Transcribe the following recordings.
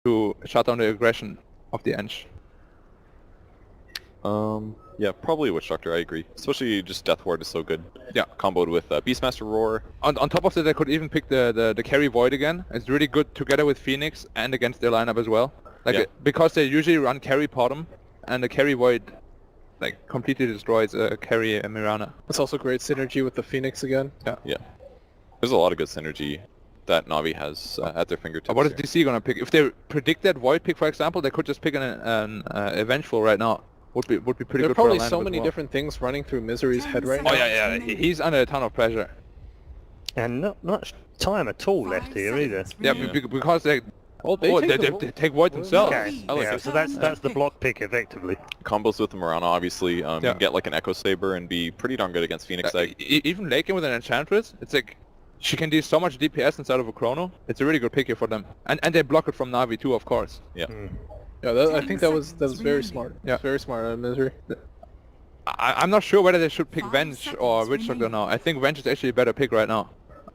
to shut down the aggression of the Eng. Yeah, probably Witch Doctor, I agree. Especially just Death Ward is so good. Yeah. Comboed with Beastmaster Roar. On top of that, they could even pick the carry Void again. It's really good together with Phoenix and against their lineup as well. Like because they usually run carry Potom, and the carry Void like completely destroys carry Mirana. It's also great synergy with the Phoenix again. Yeah. There's a lot of good synergy that Na'Vi has at their fingertips. What is DC gonna pick? If they predict that Void pick, for example, they could just pick an Avengeful right now. Would be pretty good. There are probably so many different things running through Misery's head right now. Oh yeah. He's under a ton of pressure. And not much time at all left here either. Yeah, because they take Void themselves. Okay. Yeah, so that's the block pick effectively. Combos with the Mirana, obviously, you can get like an Echo Saber and be pretty darn good against Phoenix Egg. Even late game with an Enchantress, it's like she can do so much DPS inside of a Chrono. It's a really good pick here for them, and they block it from Na'Vi too, of course. Yeah. Yeah, I think that was very smart. Yeah, very smart on Misery. I'm not sure whether they should pick Venge or Witch Doctor now. I think Venge is actually a better pick right now.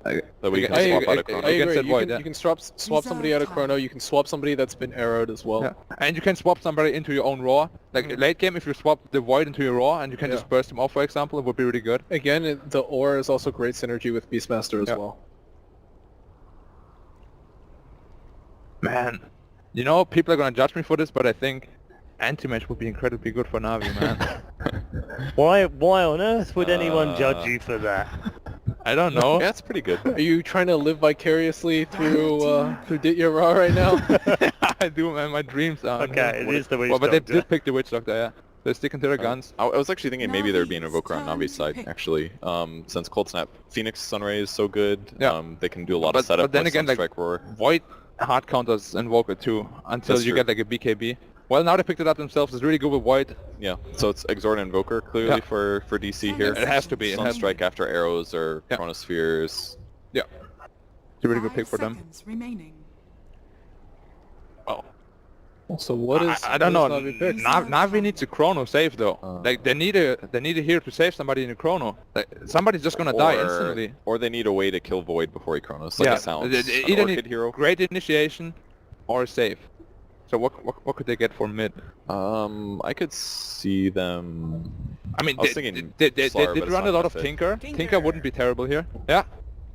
That we can swap out of Chrono. I agree. You can swap somebody out of Chrono. You can swap somebody that's been arrowed as well. Yeah. And you can swap somebody into your own Raw. Like late game, if you swap the Void into your Raw and you can just burst him off, for example, it would be really good. Again, the Aura is also great synergy with Beastmaster as well. Man, you know, people are gonna judge me for this, but I think Anti-Mage would be incredibly good for Na'Vi, man. Why on earth would anyone judge you for that? I don't know. Yeah, it's pretty good. Are you trying to live vicariously through Ditya Raw right now? I do, man. My dreams are. Okay, it is the Witch Doctor. But they did pick the Witch Doctor, yeah. They're sticking to their guns. I was actually thinking maybe there'd be an Invoker on Navi's side, actually. Since Cold Snap Phoenix Sunray is so good, they can do a lot of setup. But then with again, like Roar. Void hard counters Invoker too, until you get like a BKB. Well, now they picked it up themselves. It's really good with Void. Yeah, so it's Exort and Invoker clearly for DC here. It has to be. Sunstrike after arrows or Chronospheres. Yeah, it's a really good pick for them. Oh. So what is? I don't know. Na'Vi needs a Chrono save though. Like they need a hero to save somebody in a Chrono. Like, somebody's just gonna die instantly. Or they need a way to kill Void before he Chronos. Like a sound. Either need hero. Great initiation or a save. So what could they get for mid? I could see them. I mean, they did run a lot of Tinker. Tinker wouldn't be terrible here. Yeah.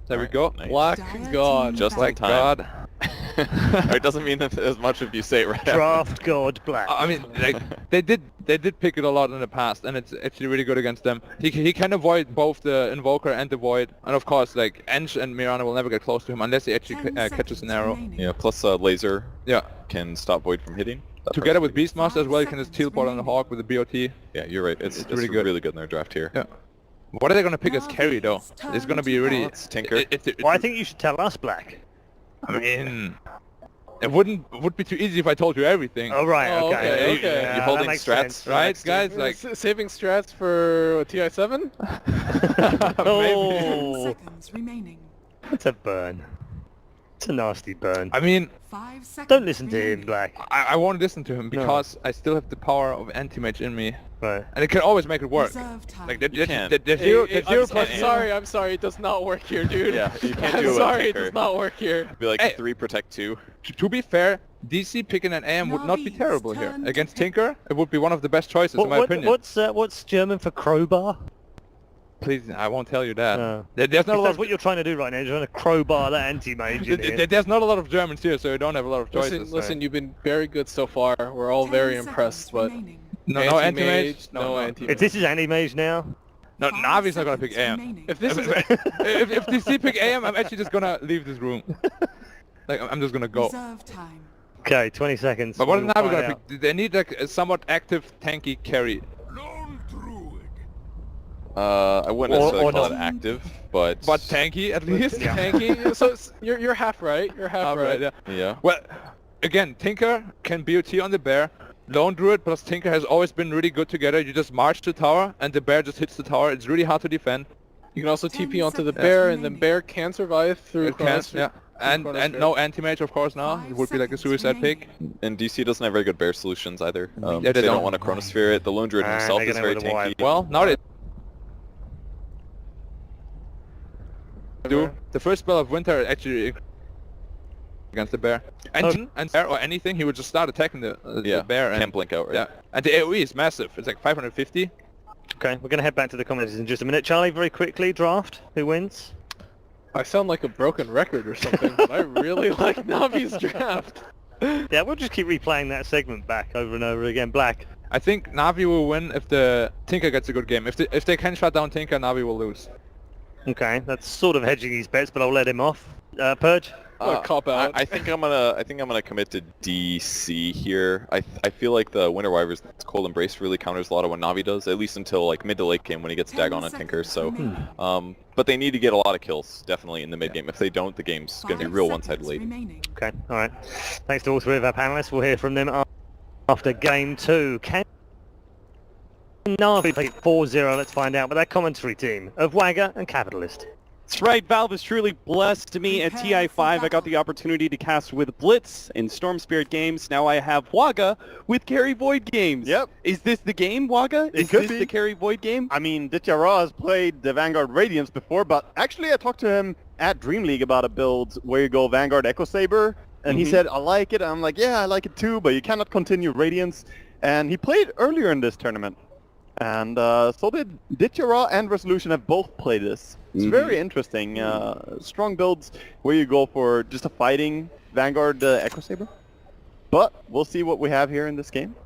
There we go. Nice. Black God. Just Black God. It doesn't mean as much if you say it right. Draft God Black. I mean, like they did pick it a lot in the past, and it's actually really good against them. He can avoid both the Invoker and the Void, and of course, like Eng and Mirana will never get close to him unless he actually catches an arrow. Yeah. Plus Laser. Yeah. Can stop Void from hitting. Together with Beastmaster as well, you can just teleport on the Hawk with the BOT. Yeah, you're right. It's really good in their draft here. Yeah. What are they gonna pick as carry though? It's gonna be really Tinker. Well, I think you should tell us, Black. I mean, it would be too easy if I told you everything. Oh right, okay. Okay. You're holding strats, right, guys? Like saving strats for TI7? Oh, it's a burn. It's a nasty burn. I mean, don't listen to him, Black. I won't listen to him because I still have the power of Anti-Mage in me. Right. And it can always make it work. Like I'm sorry, it does not work here, dude. Yeah, you can't do I'm sorry, it does not work here. It'd be like 3 protect 2. To be fair, DC picking an AM would not be terrible here. Against Tinker, it would be one of the best choices in my opinion. What's German for crowbar? Please, I won't tell you that. No. There's not a lot. That's what you're trying to do right now. You're trying to crowbar that anti-mage in here. There's not a lot of Germans here, so you don't have a lot of choices. Listen, you've been very good so far. We're all very impressed, but no anti-mage. No anti-mage. If this is anti-mage now. No, Navi's not gonna pick AM. If DC pick AM, I'm actually just gonna leave this room. Like I'm just gonna go. Okay, 20 seconds. But what is Navi gonna pick? They need like a somewhat active tanky carry. I wouldn't necessarily call it active, but tanky at least. Tanky. So you're half right. You're half right. Yeah. Well, again, Tinker can BOT on the bear. Lone Druid plus Tinker has always been really good together. You just march to tower, and the bear just hits the tower. It's really hard to defend. You can also TP onto the bear, and the bear can survive through Chronosphere. And no anti-mage, of course, now. It would be like a suicide pick. And DC doesn't have very good bear solutions either. They don't want to Chronosphere it. The Lone Druid himself is very tanky. Well, now they do. The first spell of Winter actually... against the bear. And bear or anything, he would just start attacking the bear. Can't blink out, right? Yeah, and the AoE is massive. It's like 550. Okay, we're going to head back to the comments in just a minute. Charlie, very quickly, draft. Who wins? I sound like a broken record or something, but I really like Navi's draft. Yeah, we'll just keep replaying that segment back over and over again. Black. I think Navi will win if the Tinker gets a good game. If they can shut down Tinker, Navi will lose. Okay, that's sort of hedging his bets, but I'll let him off. Purge. Cop out. I think I'm gonna commit to DC here. I feel like the Winter Wyvern's Cold Embrace really counters a lot of what Navi does, at least until like mid to late game when he gets Dagon on Tinker. So, but they need to get a lot of kills definitely in the mid game. If they don't, the game's gonna be real one-sided late. Okay, all right. Thanks to all three of our panelists. We'll hear from them after game 2. Can Navi take 4-0? Let's find out with our commentary team of Wagger and Capitalist. That's right, Valve has truly blessed me at TI5. I got the opportunity to cast with Blitz in Storm Spirit games. Now I have Waga with Carry Void games. Yep. Is this the game, Waga? It Is could this be. the Carry Void game? I mean, Ditya has played the Vanguard Radiance before, but actually I talked to him at Dream League about a build where you go Vanguard Echo Saber, and he said, I like it. I'm like, yeah, I like it too, but you cannot continue Radiance. And he played earlier in this tournament. And so did Ditya and Resolution have both played this. It's very interesting. Strong builds where you go for just a fighting Vanguard Echo Saber. But we'll see what we have here in this game.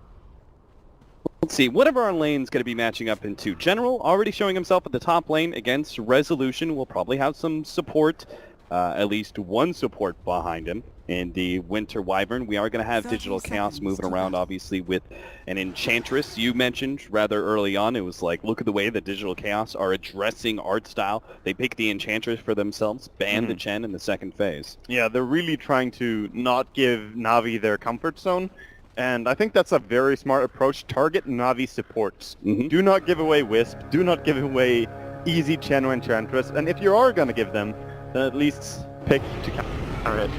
Let's see, whatever our lane's going to be matching up into. General already showing himself at the top lane against Resolution. We'll probably have some support, at least one support behind him. In the Winter Wyvern, we are going to have Digital Chaos moving around, obviously, with an Enchantress. You mentioned rather early on, it was like, look at the way that Digital Chaos are addressing art style. They pick the Enchantress for themselves, ban the Chen in the second phase. Yeah, they're really trying to not give Navi their comfort zone. And I think that's a very smart approach. Target Navi supports. Do not give away Wisp. Do not give away easy Chen or Enchantress. And if you are going to give them, then at least pick to counter it.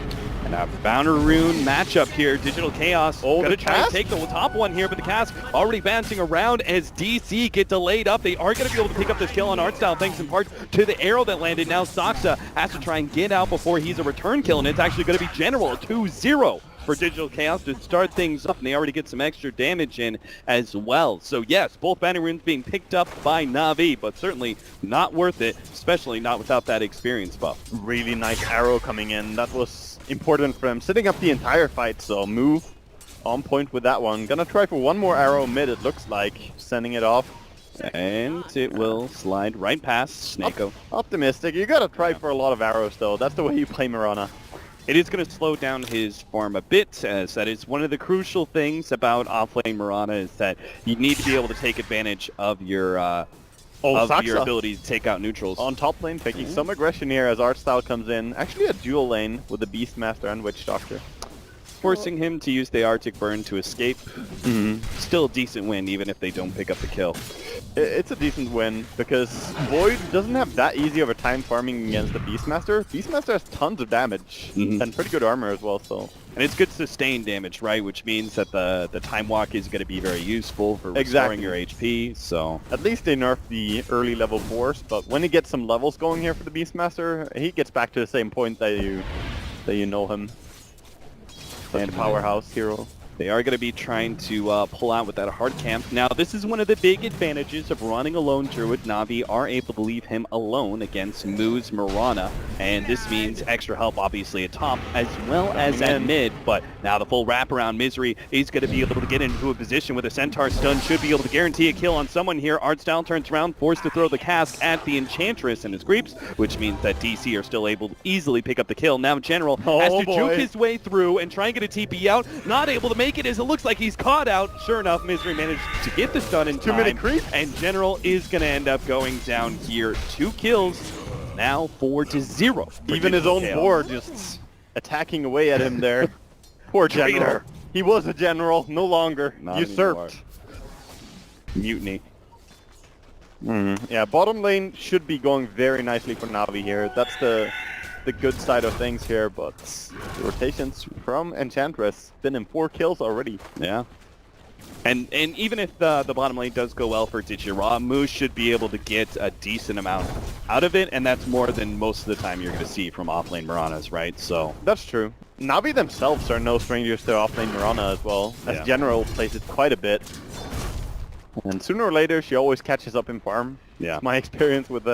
And a Bouncer Rune matchup here. Digital Chaos gonna try and take the top one here, but the cast already bouncing around as DC get delayed up. They are gonna be able to pick up this kill on Artstyle thanks in part to the arrow that landed. Now Saksa has to try and get out before he's a return kill, and it's actually gonna be General 2-0 for Digital Chaos to start things up, and they already get some extra damage in as well. So yes, both Banner Runes being picked up by Navi, but certainly not worth it, especially not without that experience buff. Really nice arrow coming in. That was important for him, setting up the entire fight, so move on point with that one. Gonna try for one more arrow mid, it looks like, sending it off. And it will slide right past Snako. Optimistic. You gotta try for a lot of arrows though. That's the way you play Mirana. It is going to slow down his farm a bit, as that is one of the crucial things about offlane Mirana, is that you need to be able to take advantage of your your ability to take out neutrals. On top lane, picking some aggression here as Artstyle comes in. Actually a dual lane with the Beastmaster and Witch Doctor. Forcing him to use the Arctic Burn to escape. Still a decent win, even if they don't pick up the kill. It's a decent win, because Void doesn't have that easy of a time farming against the Beastmaster. Beastmaster has tons of damage, and pretty good armor as well, so... And it's good sustained damage, right? Which means that the Time Walk is going to be very useful for restoring your HP, so... At least they nerfed the early level force, but when he gets some levels going here for the Beastmaster, he gets back to the same point that you know him. And powerhouse hero. They are going to be trying to pull out with that hard camp. Now, this is one of the big advantages of running a lone Druid. Navi are able to leave him alone against Moo's Mirana, and this means extra help, obviously, at top, as well as at mid. But now the full wraparound Misery is going to be able to get into a position with a Centaur stun, should be able to guarantee a kill on someone here. Artstyle turns around, forced to throw the cask at the Enchantress and his creeps, which means that DC are still able to easily pick up the kill. Now General has to juke his way through and try and get a TP out, not able to make it as it looks like he's caught out. Sure enough, Misery managed to get the stun in time. 2 minute creep. And General is going to end up going down here. 2 kills, now 4-0. Even his own board just attacking away at him there. Poor General. He was a general, no longer. Not usurped. Mutiny. Yeah, bottom lane should be going very nicely for Navi here. That's the good side of things here, but the rotations from Enchantress been in 4 kills already. Yeah. And even if the bottom lane does go well for Digiraw, Moose should be able to get a decent amount out of it, and that's more than most of the time you're going to see from offlane Miranas, right? So That's true. Navi themselves are no strangers to offlane Mirana as well, as Yeah. General plays it quite a bit. And sooner or later, she always catches up in farm. yeah, My experience with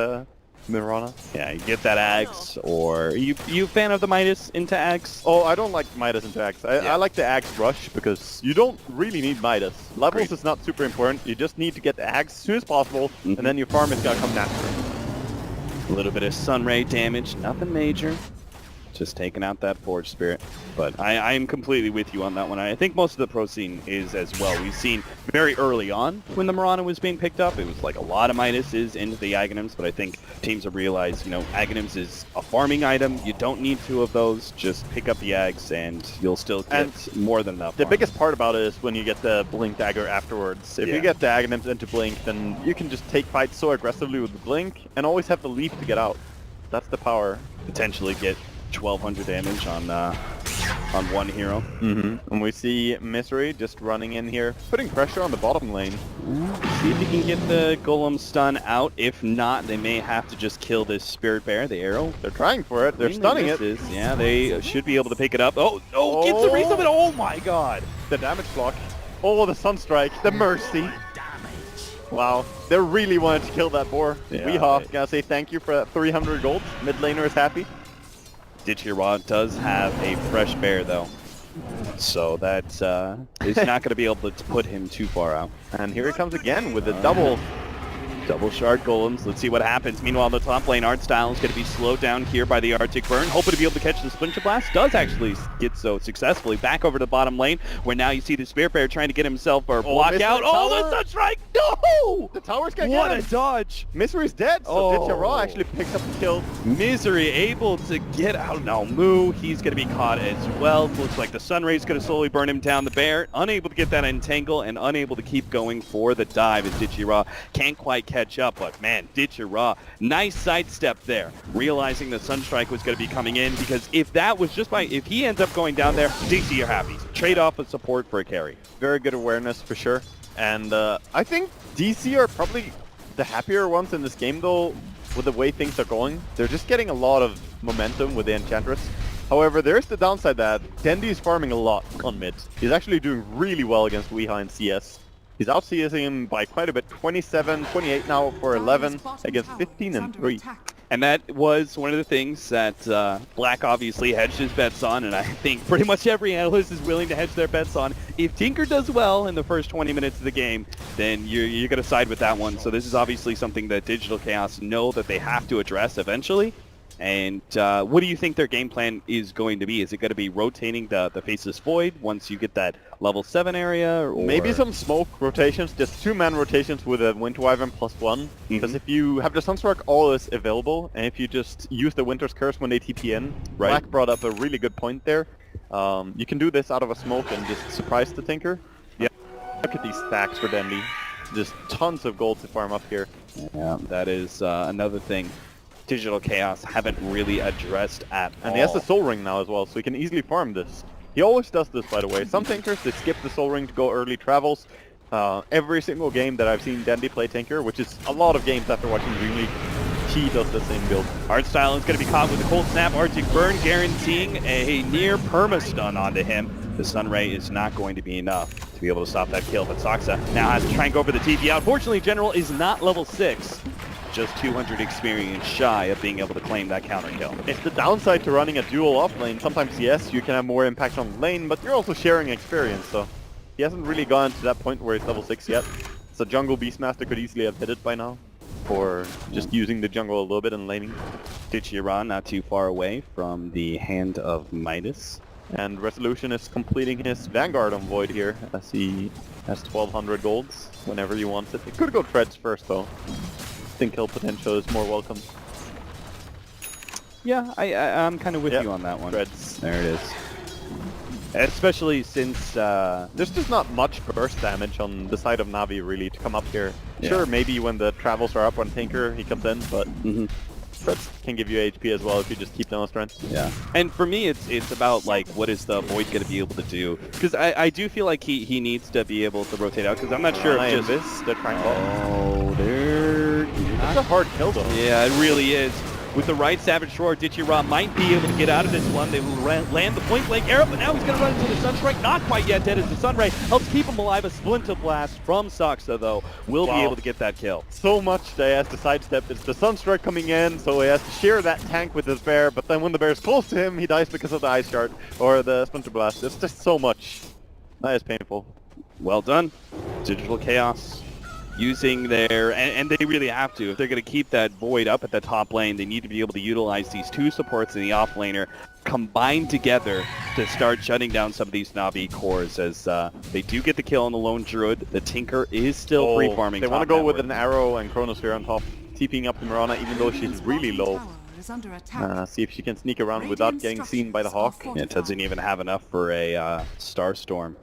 Mirana. yeah, you get that Axe, or you a fan of the Midas into Axe? Oh, I don't like Midas into Axe. I like the Axe rush because you don't really need Midas. Levels Agreed. is not super important. You just need to get the Axe as soon as possible, and then your farm is gonna come naturally. A little bit of Sunray damage, nothing major. Just taking out that Forge Spirit. But I am completely with you on that one. I think most of the pro scene is as well. We've seen very early on when the Mirana was being picked up, it was like a lot of Midases into the Aghanims, but I think teams have realized, you know, Aghanims is a farming item. You don't need 2 of those. Just pick up the Aghs and you'll still get more than enough. The farm. biggest part about it is when you get the Blink Dagger afterwards. If Yeah. you get the Aghanims into Blink, then you can just take fights so aggressively with the Blink and always have the leap to get out. That's the power. potentially get 1200 damage on one hero. And we see Misery just running in here, putting pressure on the bottom lane. See if he can get the Golem stun out. If not, they may have to just kill this Spirit Bear, the arrow. They're trying for it. They're stunning it. Yeah, they should be able to pick it up. Oh, no, gets the resummon. Oh my god. The damage block. Oh, the Sunstrike. The Mercy. Wow. They really wanted to kill that boar. Yeah, Weehaw, gotta say thank you for that 300 gold. Mid laner is happy. Ditchira does have a fresh bear though. So that is not going to be able to put him too far out. And here he comes again with the double. Double shard golems. Let's see what happens. Meanwhile, the top lane art style is going to be slowed down here by the Arctic Burn. Hoping to be able to catch the Splinter Blast. Does actually get so successfully. Back over to the bottom lane, where now you see the Spirit Bear trying to get himself or block missed out. the Oh, tower. the Sunstrike! No! The tower's gonna What get a him. dodge! Misery's dead, so Oh. Ditchira actually picks up the kill. Misery able to get out. Now Moo, he's going to be caught as well. Looks like the Sunray's going to slowly burn him down. The bear unable to get that entangle and unable to keep going for the dive as Ditchira can't quite catch up. But man, Ditchira, nice sidestep there, realizing the Sunstrike was going to be coming in, because if that was just if he ends up going down there, DC are happy. Trade off a support for a carry. Very good awareness for sure. And I think DC are probably the happier ones in this game though, with the way things are going. They're just getting a lot of momentum with the Enchantress. However, there is the downside that Dendi is farming a lot on mid. He's actually doing really well against Weeha in CS. He's out CSing him by quite a bit, 27, 28 now for 11 against 15 and 3. And that was one of the things that Black obviously hedged his bets on, and I think pretty much every analyst is willing to hedge their bets on. If Tinker does well in the first 20 minutes of the game, then you're going to side with that one. So this is obviously something that Digital Chaos know that they have to address eventually. And what do you think their game plan is going to be? Is it going to be rotating the Faceless Void once you get that level 7 area? Or Maybe some smoke rotations, just 2-man rotations with a Winter Wyvern +1. Because if you have the Sunstrike always available, and if you just use the Winter's Curse when they TP in, Right. Black brought up a really good point there. You can do this out of a smoke and just surprise the Tinker. Yeah. Look at these stacks for Dendi. Just tons of gold to farm up here. Yeah, that is another thing Digital Chaos haven't really addressed at all. And he has the Soul Ring now as well, so he can easily farm this. He always does this, by the way. Some Tinkers, they skip the Soul Ring to go early travels. Every single game that I've seen Dendi play Tinker, which is a lot of games after watching Dream League, he does the same build. Artstyle is going to be caught with a Cold Snap. Arctic Burn guaranteeing a near perma-stun onto him. The Sunray is not going to be enough to be able to stop that kill, but Soxa now has to try and go for the TP out. Fortunately, General is not level 6. Just 200 experience shy of being able to claim that counter kill. It's the downside to running a dual offlane. Sometimes, yes, you can have more impact on the lane, but you're also sharing experience, so he hasn't really gone to that point where he's level 6 yet. So Jungle Beastmaster could easily have hit it by now, or just using the jungle a little bit and laning. Ditchira not too far away from the hand of Midas. And Resolution is completing his Vanguard on Void here, as he has 1200 golds whenever he wants it. He could go Treads first, though. I think kill potential is more welcome. Yeah, I'm kind of with Yep. you on that one. Treads. There it is. Especially since There's just not much burst damage on the side of Navi, really, to come up here. Yeah. Sure, maybe when the travels are up on Tinker, he comes in, but Treads can give you HP as well if you just keep them on strength. yeah. And for me, it's about, like, what is the Void going to be able to do? Because I do feel like he needs to be able to rotate out, because I'm not sure if just... They're trying to... Oh, they're It's a hard kill though. Yeah, it really is. With the right Savage Roar, Dichira might be able to get out of this one. They will land the point blank arrow, but now he's going to run into the Sunstrike. Not quite yet dead as the Sunray helps keep him alive. A Splinter Blast from Saksa, though, will be able to get that kill. So much that he has to sidestep. It's the Sunstrike coming in, so he has to share that tank with his bear, but then when the bear is close to him, he dies because of the Ice Shard or the Splinter Blast. It's just so much. That is painful. Well done. Digital Chaos using their, and they really have to. If they're going to keep that Void up at the top lane, they need to be able to utilize these two supports in the off laner combined together to start shutting down some of these Navi cores as they do get the kill on the lone Druid. The Tinker is still free farming. They want to go with an arrow and Chronosphere on top, TPing up to Mirana even though she's really low. See if she can sneak around without getting seen by the Hawk. Yeah, doesn't even have enough for a Starstorm.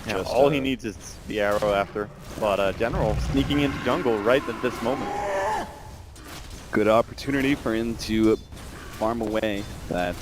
Yeah, all he needs is the arrow after. But General sneaking into jungle right at this moment. Good opportunity for him to farm away that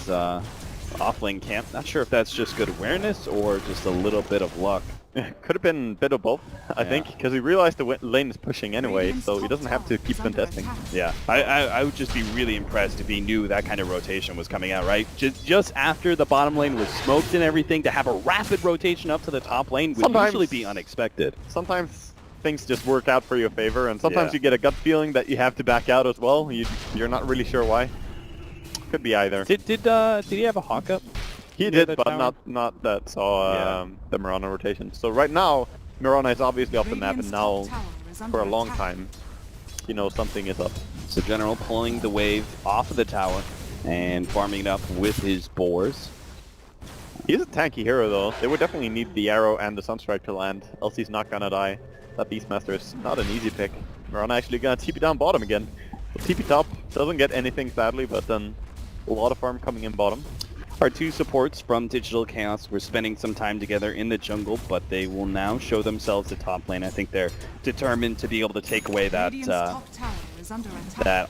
offlane camp. Not sure if that's just good awareness or just a little bit of luck. Could have been a bit of both, I think, because he realized the lane is pushing anyway, so he doesn't have to keep contesting. Yeah, I would just be really impressed if he knew that kind of rotation was coming out, right? Just after the bottom lane was smoked and everything, to have a rapid rotation up to the top lane would usually be unexpected. Sometimes things just work out for your favor, and sometimes you get a gut feeling that you have to back out as well. You're not really sure why. Could be either. Did he have a Hawk up? He did, but not that saw the Mirana rotation. So right now, Mirana is obviously off the map, and now, for a long time, you know something is up. So General pulling the wave off of the tower and farming it up with his boars. He's a tanky hero though. They would definitely need the arrow and the Sunstrike to land, else he's not gonna die. That Beastmaster is not an easy pick. Mirana actually gonna TP down bottom again. TP top doesn't get anything sadly, but then a lot of farm coming in bottom. Our two supports from Digital Chaos were spending some time together in the jungle, but they will now show themselves at top lane. I think they're determined to be able to take away that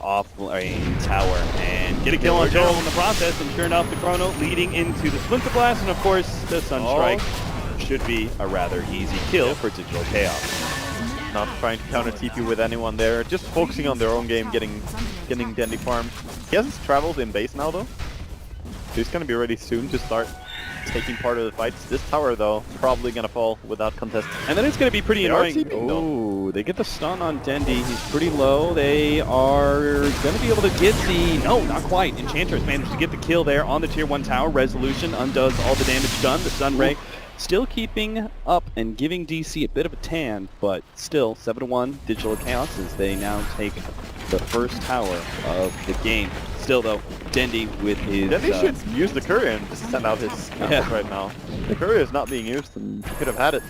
off lane tower and get a kill on Joel in the process. And sure enough, the Chrono leading into the Splinter Blast, and of course the Sunstrike should be a rather easy kill for Digital Chaos. Not trying to counter TP with anyone there, just focusing on their own game, getting Dendy farmed. He has his travels in base now though. He's going to be ready soon to start taking part of the fights. This tower, though, probably going to fall without contest. And then it's going to be pretty annoying. Oh, they get the stun on Dendy. He's pretty low. They are going to be able to get the... No, not quite. Enchantress managed to get the kill there on the Tier 1 tower. Resolution undoes all the damage done. The Sunray still keeping up and giving DC a bit of a tan, but still 7-1 Digital Chaos as they now take the first tower of the game. Still though, Dendy with his... Dendy should use the courier and just send out his right now. The courier is not being used and he could have had it.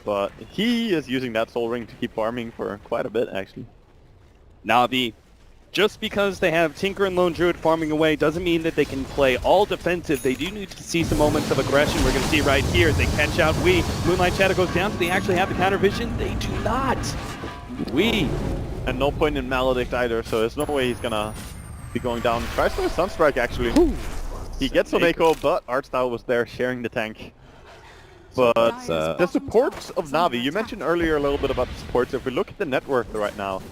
But he is using that soul ring to keep farming for quite a bit actually. Navi, just because they have Tinker and Lone Druid farming away doesn't mean that they can play all defensive. They do need to see some moments of aggression. We're going to see right here as they catch out Moonlight Shadow goes down. Do they actually have the counter vision? They do not. And no point in Maledict either, so there's no way he's gonna be going down. Tries for a Sunstrike actually. Ooh. He gets an echo, but Artstyle was there sharing the tank. But the supports of Navi, you mentioned earlier a little bit about the supports. If we look at the net worth right now,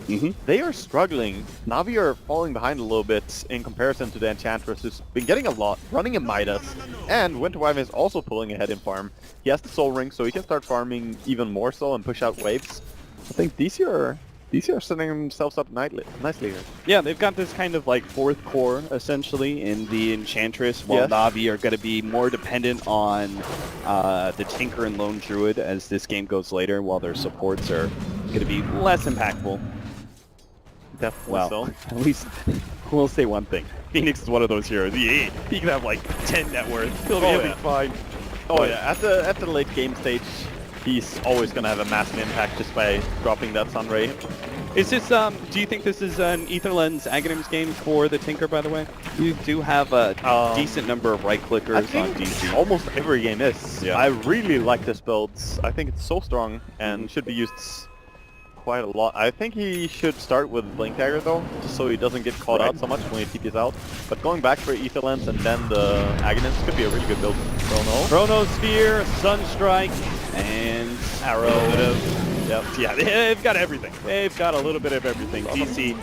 they are struggling. Navi are falling behind a little bit in comparison to the Enchantress, who's been getting a lot, running a Midas. And Winter Wyvern is also pulling ahead in farm. He has the Soul Ring, so he can start farming even more so and push out waves. I think DC are setting themselves up nicely here. Yeah, they've got this kind of like fourth core essentially in the Enchantress, while Navi are going to be more dependent on the Tinker and Lone Druid as this game goes later, while their supports are going to be less impactful. Definitely so. At least we'll say one thing. Phoenix is one of those heroes. He can have like 10 net worth. He'll be fine. Oh yeah, at the late game stage, he's always going to have a massive impact just by dropping that Sunray. Is this, do you think this is an Etherlens Aghanims game for the Tinker, by the way? You do have a decent number of right-clickers on DC. Almost every game is. Yeah. I really like this build. I think it's so strong and should be used quite a lot. I think he should start with Blink Dagger though, just so he doesn't get caught out so much when he TPs out. But going back for Etherlens and then the Aghanims could be a really good build. Chrono Sphere, Sunstrike, and Arrow. Yep. Yeah, they've got everything. They've got a little bit of everything. DC,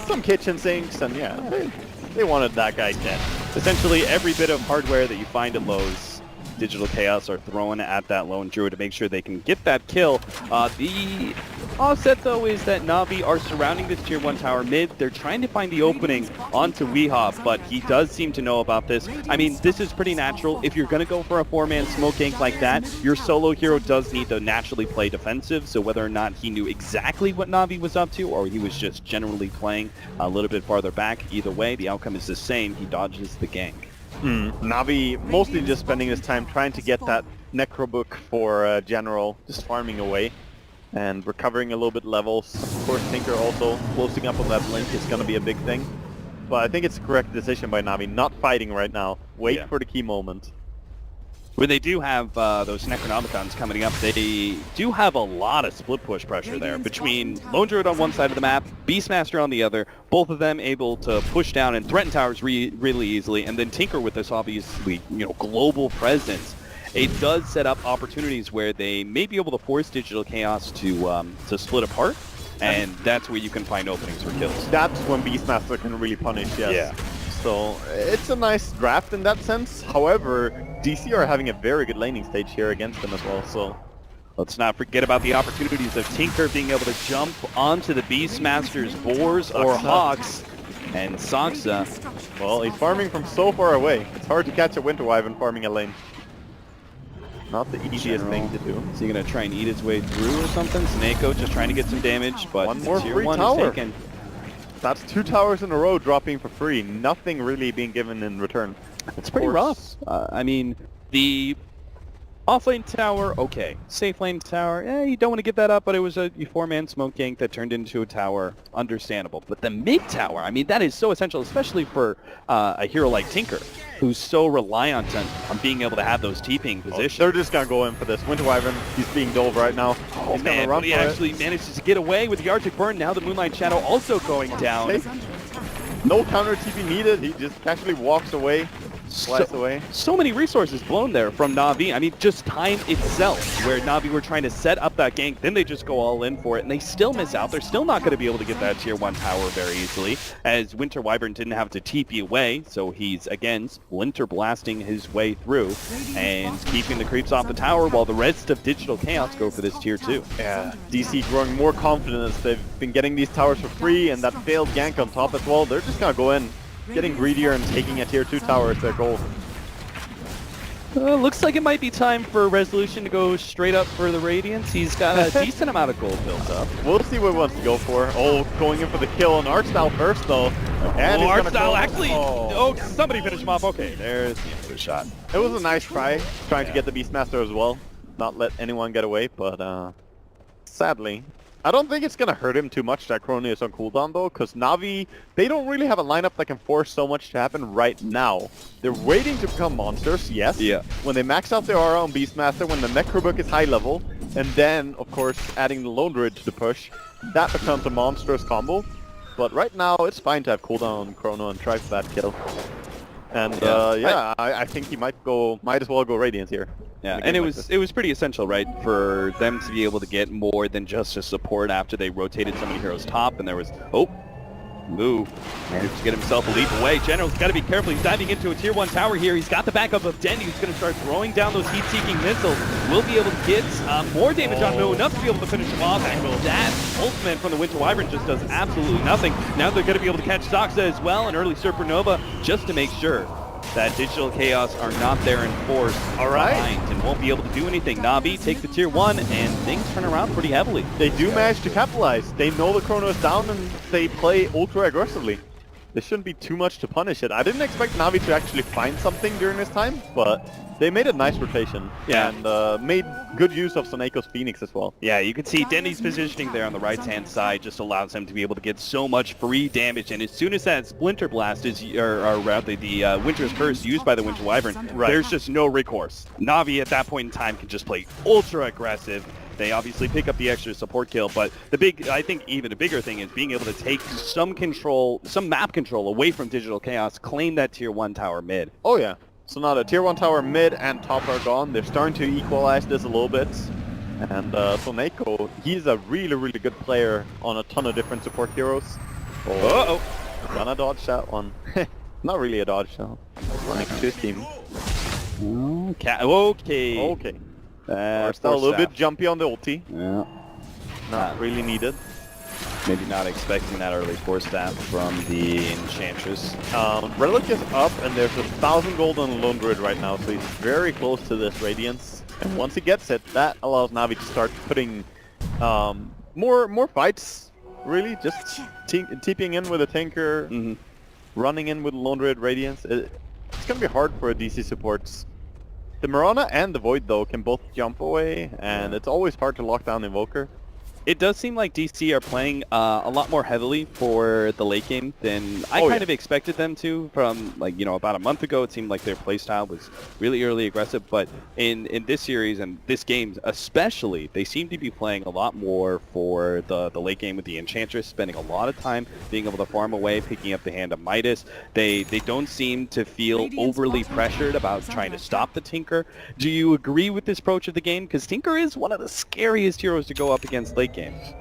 Some kitchen sinks, and yeah, they wanted that guy dead. essentially every bit of hardware that you find at Lowe's, Digital Chaos are throwing at that lone druid to make sure they can get that kill. The offset, though, is that Na'Vi are surrounding this tier 1 tower mid. They're trying to find the opening onto Weehawk, but he does seem to know about this. I mean, this is pretty natural. If you're going to go for a 4-man smoke gank like that, your solo hero does need to naturally play defensive, so whether or not he knew exactly what Na'Vi was up to, or he was just generally playing a little bit farther back, either way, the outcome is the same. He dodges the gank. Na'Vi mostly just spending his time trying to get that Necro book for General, just farming away and recovering a little bit levels. Of course, Tinker also closing up on that blink is going to be a big thing. But I think it's a correct decision by Na'Vi, not fighting right now. Wait for the key moment. When they do have those Necronomicons coming up, they do have a lot of split push pressure there between Lone Druid on one side of the map, Beastmaster on the other, both of them able to push down and threaten towers really easily, and then Tinker with this obviously, global presence. It does set up opportunities where they may be able to force Digital Chaos to split apart, and that's where you can find openings for kills. That's when Beastmaster can really punish, yes. Yeah. So it's a nice draft in that sense. However, DC are having a very good laning stage here against them as well, so... Let's not forget about the opportunities of Tinker being able to jump onto the Beastmaster's boars or hawks, and Saksa. Well, he's farming from so far away. It's hard to catch a Winter Wyvern farming a lane. Not the easiest thing to do. Is he going to try and eat his way through or something? Snako just trying to get some damage, but one more tier free 1 tower. is taken. That's 2 towers in a row dropping for free. Nothing really being given in return. It's pretty rough. I mean, the off-lane tower, okay. Safe lane tower, you don't want to give that up, but it was a 4-man smoke gank that turned into a tower. Understandable. But the mid tower, I mean, that is so essential, especially for a hero like Tinker, who's so reliant on being able to have those TPing positions. They're just going to go in for this. Winter Wyvern, he's being dove right now. Oh He's man, run but he for actually manages to get away with the Arctic Burn. Now the Moonlight Shadow also going down. No counter TP needed. He just casually walks away, slides away. So many resources blown there from Na'Vi. I mean, just time itself, where Na'Vi were trying to set up that gank, then they just go all in for it, and they still miss out. They're still not going to be able to get that tier 1 tower very easily, as Winter Wyvern didn't have to TP away, so he's, again, Splinter blasting his way through, and keeping the creeps off the tower, while the rest of Digital Chaos go for this tier 2. Yeah, DC growing more confident as they've been getting these towers for free, and that failed gank on top as well. They're just going to go in, getting greedier and taking a tier 2 tower as their goal. Looks like it might be time for Resolution to go straight up for the Radiance. He's got a decent amount of gold built up. We'll see what he wants to go for. Oh, going in for the kill on Archstyle first, though. And he's gonna Archstyle go- actually... Oh, somebody finish him off. Okay, there's the end of the shot. It was a nice try, trying to get the Beastmaster as well. Not let anyone get away, but sadly... I don't think it's going to hurt him too much that Crony is on cooldown though, because Na'Vi, they don't really have a lineup that can force so much to happen right now. They're waiting to become monsters, yes. Yeah. When they max out their aura on Beastmaster, when the Necrobook is high level, and then, of course, adding the Lone Druid to the push, that becomes a monstrous combo. But right now, it's fine to have cooldown on Chrono and try for that kill. And I think he might as well go Radiance here. Yeah, and it was pretty essential, right, for them to be able to get more than just a support after they rotated so many heroes top, and there was, move. Managed to get himself a leap away. General's got to be careful. He's diving into a tier 1 tower here. He's got the backup of Denny, who's going to start throwing down those heat-seeking missiles. Will be able to get more damage on Moo, enough to be able to finish him off. And that ultimate from the Winter Wyvern just does absolutely nothing. Now they're going to be able to catch Saksa as well, an early Supernova, just to make sure that Digital Chaos are not there in force behind and won't be able to do anything. Na'Vi take the tier 1 and things turn around pretty heavily. They do manage to capitalize. They know the Chrono is down and they play ultra aggressively. There shouldn't be too much to punish it. I didn't expect Na'Vi to actually find something during this time, but they made a nice rotation and made good use of Soneko's Phoenix as well. Yeah, you can see Denny's positioning there on the right-hand side just allows him to be able to get so much free damage, and as soon as that Splinter Blast is, or rather the Winter's Curse used by the Winter Wyvern, there's just no recourse. Na'Vi at that point in time can just play ultra aggressive. They obviously pick up the extra support kill, but I think even a bigger thing is being able to take some control, some map control away from Digital Chaos, claim that tier 1 tower mid. Oh yeah. So now the tier 1 tower mid and top are gone. They're starting to equalize this a little bit. And so Neko, he's a really good player on a ton of different support heroes. Uh-oh. Gonna dodge that one. Not really a dodge though. Running to his team. Okay. Okay. Still a little bit jumpy on the ulti. Yeah. Not really needed. Maybe not expecting that early force staff from the Enchantress. Relic is up and there's 1,000 gold on Lone Druid right now, so he's very close to this Radiance. And once he gets it, that allows Navi to start putting more fights, really. Just TPing in with a Tinker, running in with Lone Druid Radiance. It's going to be hard for a DC supports. The Mirana and the Void, though, can both jump away, and it's always hard to lock down Invoker. It does seem like DC are playing a lot more heavily for the late game than I kind of expected them to. From like, you know, about a month ago, it seemed like their playstyle was really early aggressive. But in this series and this game especially, they seem to be playing a lot more for the late game with the Enchantress, spending a lot of time being able to farm away, picking up the hand of Midas. They don't seem to feel overly pressured about trying to stop the Tinker. Do you agree with this approach of the game? Because Tinker is one of the scariest heroes to go up against late game.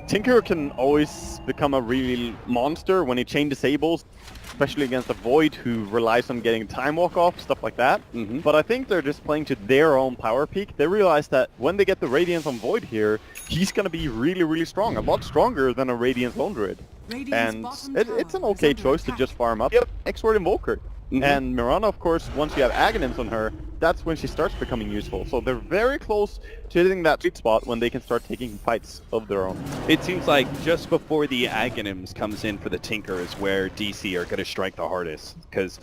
Tinker can always become a real monster when he chain disables, especially against a Void who relies on getting time walk off, stuff like that. But I think they're just playing to their own power peak. They realize that when they get the Radiance on Void here, he's going to be really strong, a lot stronger than a Radiance Lone Druid. And it's an okay choice to just farm up. X-Word Invoker. And Mirana, of course, once you have Aghanims on her, that's when she starts becoming useful. So they're very close to hitting that sweet spot when they can start taking fights of their own. It seems like just before the Aghanims comes in for the Tinker is where DC are going to strike the hardest. Because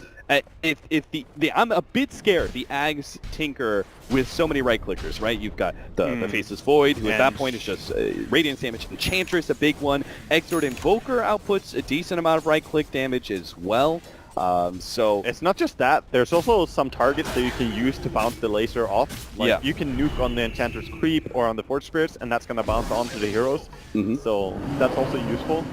if I'm a bit scared, the Ags Tinker with so many right clickers, right? You've got the Faceless Void, who at that point is just Radiance damage. Enchantress, a big one. Exort Invoker outputs a decent amount of right click damage as well. So it's not just that. There's also some targets that you can use to bounce the laser off. Like you can nuke on the Enchantress Creep or on the Forge Spirits, and that's going to bounce onto the heroes. So that's also useful.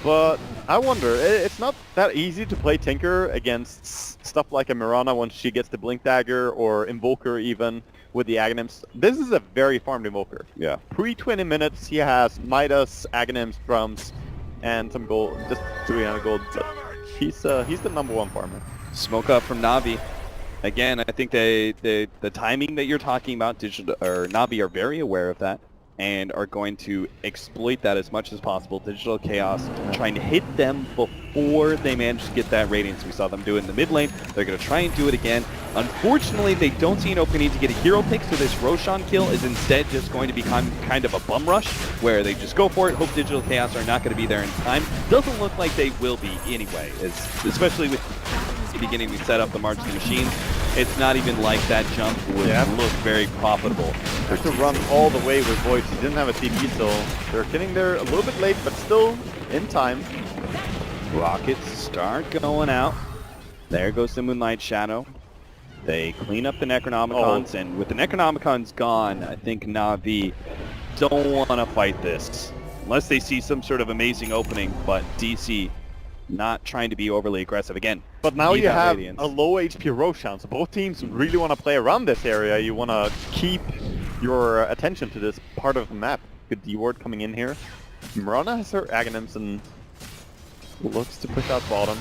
But I wonder, it's not that easy to play Tinker against stuff like a Mirana once she gets the Blink Dagger, or Invoker even with the Aghanims. This is a very farmed Invoker. Yeah. Pre-20 minutes, he has Midas, Aghanims, Drums, and some gold, just 300 gold. But he's the #1 farmer. Smoke up from Navi. Again, I think the timing that you're talking about, Navi are very aware of that and are going to exploit that as much as possible. Digital Chaos trying to hit them before they manage to get that Radiance. We saw them do it in the mid lane. They're going to try and do it again. Unfortunately, they don't see an opening to get a hero pick, so this Roshan kill is instead just going to become kind of a bum rush, where they just go for it, hope Digital Chaos are not going to be there in time. Doesn't look like they will be anyway, especially with beginning to set up the March of the Machines. It's not even like that jump would look very profitable. There's to run all the way with Void. He didn't have a TP, so they're getting there a little bit late, but still in time. Rockets start going out. There goes the Moonlight Shadow. They clean up the Necronomicons, and with the Necronomicons gone, I think Navi don't want to fight this. Unless they see some sort of amazing opening, but DC not trying to be overly aggressive again. But now you have Radiance. a low HP Roshan, so both teams really want to play around this area. You want to keep your attention to this part of the map. Good D-ward coming in here. Mirana has her Aghanims and looks to push out bottom.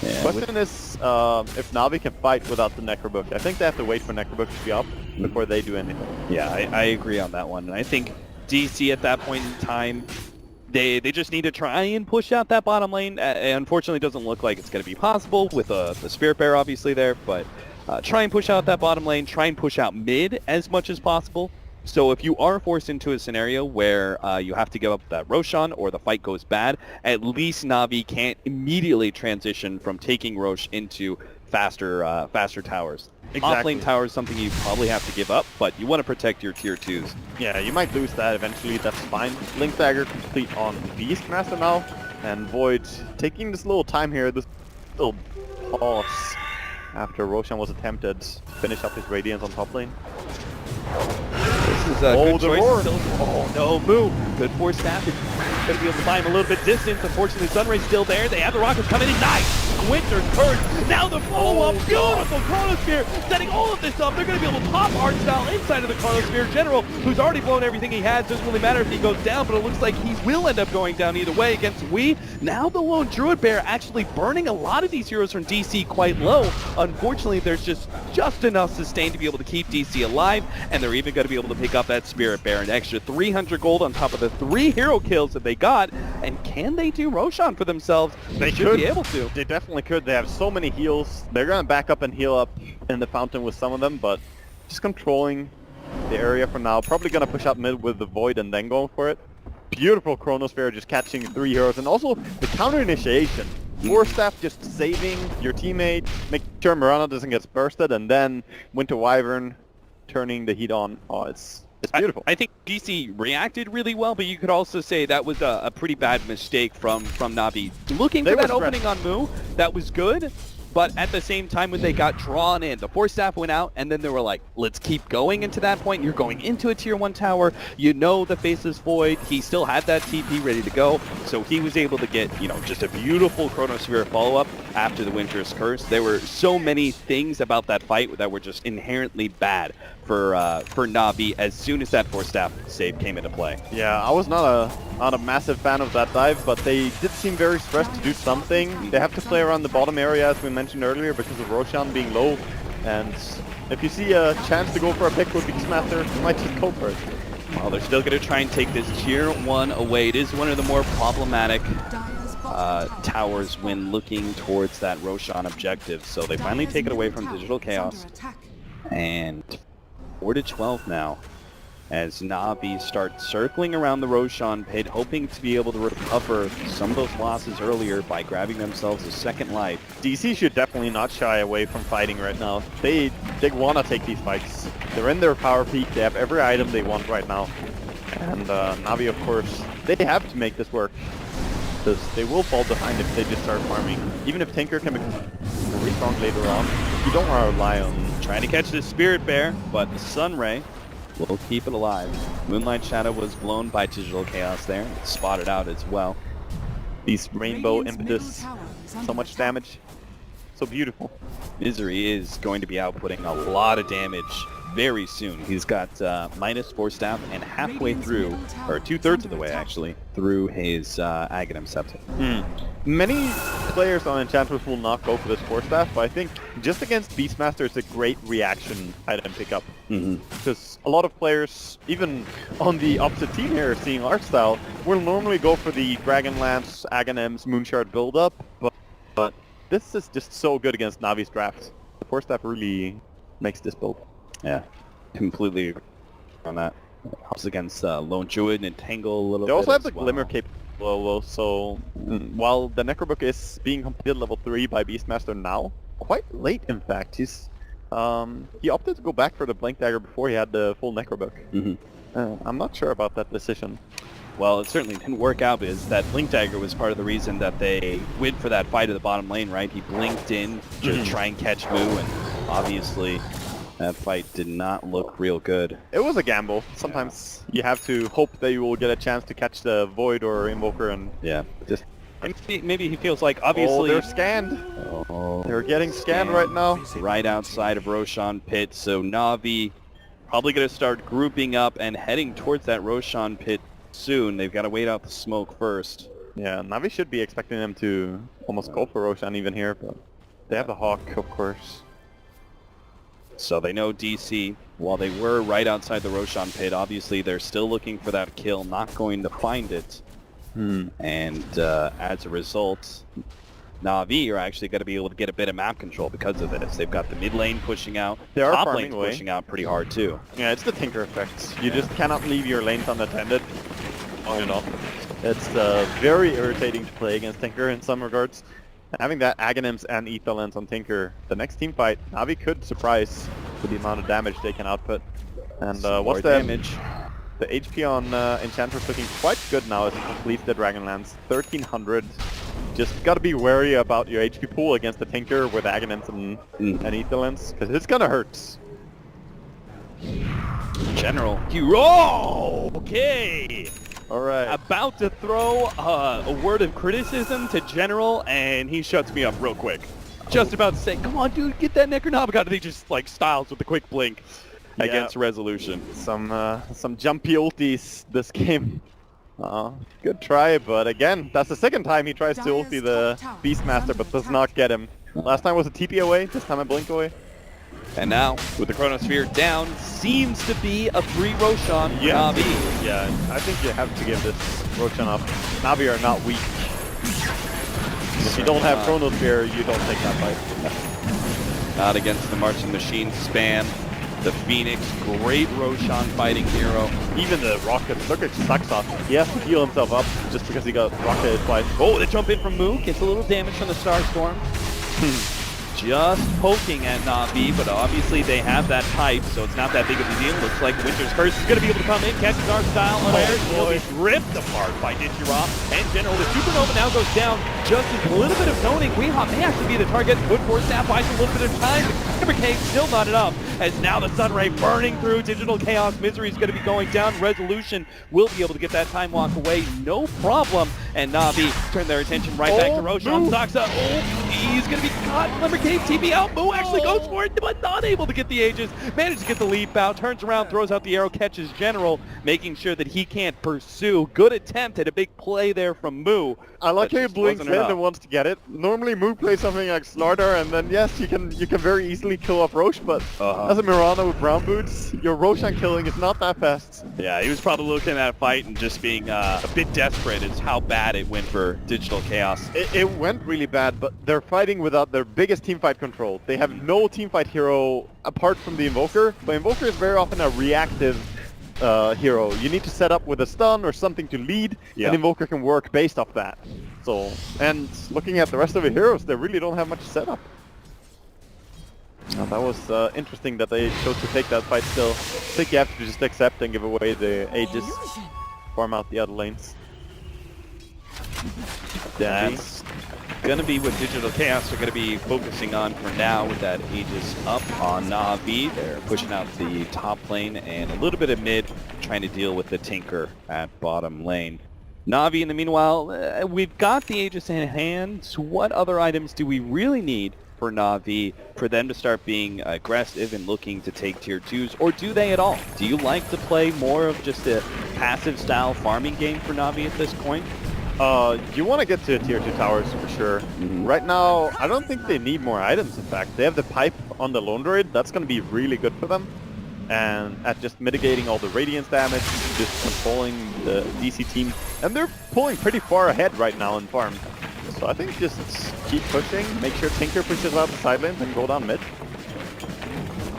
Yeah, Question is if Navi can fight without the Necrobook. I think they have to wait for Necrobook to be up before they do anything. Yeah, I agree on that one. And I think DC at that point in time, they just need to try and push out that bottom lane. Unfortunately, it doesn't look like it's going to be possible with the Spirit Bear obviously there, but try and push out that bottom lane, try and push out mid as much as possible. So if you are forced into a scenario where you have to give up that Roshan or the fight goes bad, at least Navi can't immediately transition from taking Rosh into faster towers. Exactly. Offlane tower is something you probably have to give up, but you want to protect your tier 2s. Yeah, you might lose that eventually, that's fine. Blink Dagger complete on Beastmaster now, and Void taking this little time here, this little pause after Roshan was attempted to finish up his Radiance on top lane. This is a Oh, good the choice. roar. Oh, no, Moo. Good force staff. Going to be able to buy him a little bit distance. Unfortunately, Sunray's still there. They have the rockets coming in. Nice! Winter's curse. Now the follow-up. Beautiful Chronosphere. Setting all of this up. They're going to be able to pop art style inside of the Chronosphere. General, who's already blown everything he has, doesn't really matter if he goes down, but it looks like he will end up going down either way against Wii. Now the lone Druid Bear actually burning a lot of these heroes from DC quite low. Unfortunately, there's just enough sustain to be able to keep DC alive, and they're even going to be able to pick up that Spirit Bear, an extra 300 gold on top of the 3 hero kills that they got. And can they do Roshan for themselves? They should be able to. They definitely could. They have so many heals. They're going to back up and heal up in the fountain with some of them, but just controlling the area for now. Probably going to push up mid with the Void and then going for it. Beautiful Chronosphere just catching 3 heroes, and also the counter initiation. Force Staff just saving your teammate, make sure Mirana doesn't get bursted, and then Winter Wyvern turning the heat on. Oh, it's beautiful. I think DC reacted really well, but you could also say that was a pretty bad mistake from Na'Vi. Looking for that opening on Moo, that was good, but at the same time when they got drawn in, the Force Staff went out, and then they were like, let's keep going into that point. You're going into a tier 1 tower. You know the Faceless Void. He still had that TP ready to go, so he was able to get, just a beautiful Chronosphere follow-up after the Winter's Curse. There were so many things about that fight that were just inherently bad for Na'Vi as soon as that Force Staff save came into play. Yeah, I was not a massive fan of that dive, but they did seem very stressed to do something. They have to play around the bottom area, as we mentioned earlier, because of Roshan being low. And if you see a chance to go for a pick with Beastmaster, you might just go for it. Well, they're still going to try and take this tier 1 away. It is one of the more problematic towers when looking towards that Roshan objective. So they finally take it away from Digital Chaos. And 4-12 now, as Na'Vi start circling around the Roshan pit, hoping to be able to recover some of those losses earlier by grabbing themselves a second life. DC should definitely not shy away from fighting right now. They want to take these fights. They're in their power peak. They have every item they want right now. And Na'Vi, of course, they have to make this work, because they will fall behind if they just start farming. Even if Tinker can become very strong later on, you don't want to rely on Trying to catch the Spirit Bear, but the Sunray will keep it alive. Moonlight Shadow was blown by Digital Chaos there, spotted out as well. these rainbow impetus. So much damage. So beautiful. Misery is going to be outputting a lot of damage very soon. He's got -4 staff and halfway through, or 2/3 of the way actually, through his Aghanim Scepter. Many players on Enchantress will not go for this 4 staff, but I think just against Beastmaster it's a great reaction item pickup. Because a lot of players, even on the opposite team here, seeing art style, will normally go for the Dragonlance, Aghanims, Moonshard build-up, but this is just so good against Navi's draft. The 4 staff really makes this build. Yeah, completely agree on that. Helps against Lone Druid and Entangle a little bit. They also have the as well. Glimmer capable, so while the Necrobook is being completed level 3 by Beastmaster now, quite late in fact, he opted to go back for the Blink Dagger before he had the full Necrobook. I'm not sure about that decision. Well, it certainly didn't work out because that Blink Dagger was part of the reason that they went for that fight at the bottom lane, right? He blinked in to try and catch Moo, and obviously that fight did not look real good. It was a gamble. Sometimes you have to hope that you will get a chance to catch the Void or Invoker and just... Maybe he feels like, obviously... Oh, they're scanned. Oh, They're getting scanned right now. Right outside of Roshan Pit, so Na'Vi probably going to start grouping up and heading towards that Roshan Pit soon. They've got to wait out the smoke first. Yeah, Na'Vi should be expecting them to almost go for Roshan even here, but they have the Hawk, of course. So they know DC, while they were right outside the Roshan Pit, obviously they're still looking for that kill, not going to find it. And as a result, Na'Vi are actually going to be able to get a bit of map control because of this. They've got the mid lane pushing out, They are top farming lane's away. pushing out pretty hard too. Yeah, it's the Tinker effect. You just cannot leave your lanes unattended. You know, it's very irritating to play against Tinker in some regards. Having that Aghanims and Ether Lens on Tinker, the next team fight, Na'Vi could surprise with the amount of damage they can output. And what's the damage? The HP on Enchantress looking quite good now as he completes the Dragonlance. 1300. Just gotta be wary about your HP pool against the Tinker with Aghanims and Ether Lens, because it's gonna hurt. General. Oh, okay. All right. About to throw a word of criticism to General, and he shuts me up real quick. Just about to say, come on, dude, get that Necronomicon. And he just, like, styles with a quick blink against Resolution. Some jumpy ultis this game. Good try, but again, that's the second time he tries to ulti the Beastmaster, but does not get him. Last time was a TP away, this time a blink away. And now, with the Chronosphere down, seems to be a free Roshan for Na'Vi. Yeah, I think you have to give this Roshan up. Na'Vi are not weak. If you don't have Chronosphere, you don't take that fight. Not against the Marching Machine spam. The Phoenix, great Roshan fighting hero. Even the Rocket, look at Saxon. He has to heal himself up just because he got rocketed twice. Oh, the jump in from Moo gets a little damage from the Starstorm. Just poking at Na'Vi, but obviously they have that pipe, so it's not that big of a deal. Looks like Winter's Curse is going to be able to come in, catches our style unawares. He'll be ripped apart by Nichira. And General, the Supernova now goes down. Just a little bit of zoning. Weehawk may actually be the target. Foot Force Snap buys a little bit of time. Hammer Cave still not enough, as now the Sunray burning through. Digital Chaos Misery is going to be going down. Resolution will be able to get that time walk away, no problem. And Na'Vi turn their attention right back to Roshan. Saksa, he's going to be caught. Hammer Cave TP out. Moo actually goes for it, but not able to get the Aegis. Managed to get the leap out. Turns around, throws out the arrow, catches General, making sure that he can't pursue. Good attempt at a big play there from Moo. I like how he blinks in and wants to get it. Normally Moo plays something like Slaughter, and then yes, you can very easily kill off Roche, but as a Mirana with brown boots, your Roshan killing is not that fast. Yeah, he was probably looking at that fight and just being a bit desperate is how bad it went for Digital Chaos. It went really bad, but they're fighting without their biggest teamfight control. They have no teamfight hero apart from the Invoker, but Invoker is very often a reactive hero. You need to set up with a stun or something to lead, and Invoker can work based off that. So, and looking at the rest of the heroes, they really don't have much setup. Now, that was interesting that they chose to take that fight still. I think you have to just accept and give away the Aegis, farm out the other lanes. That's gonna be what Digital Chaos are gonna be focusing on for now, with that Aegis up on Na'Vi. They're pushing out the top lane and a little bit of mid, trying to deal with the Tinker at bottom lane. Na'Vi, in the meanwhile, we've got the Aegis in hand. So what other items do we really need for Na'Vi for them to start being aggressive and looking to take tier 2s, or do they at all? Do you like to play more of just a passive style farming game for Na'Vi at this point? You want to get to tier 2 towers for sure. Right now, I don't think they need more items, in fact. They have the pipe on the Lone Droid, that's going to be really good for them. And at just mitigating all the Radiance damage, just controlling the DC team. And they're pulling pretty far ahead right now in farm. So I think just keep pushing, make sure Tinker pushes out the side lanes and go down mid.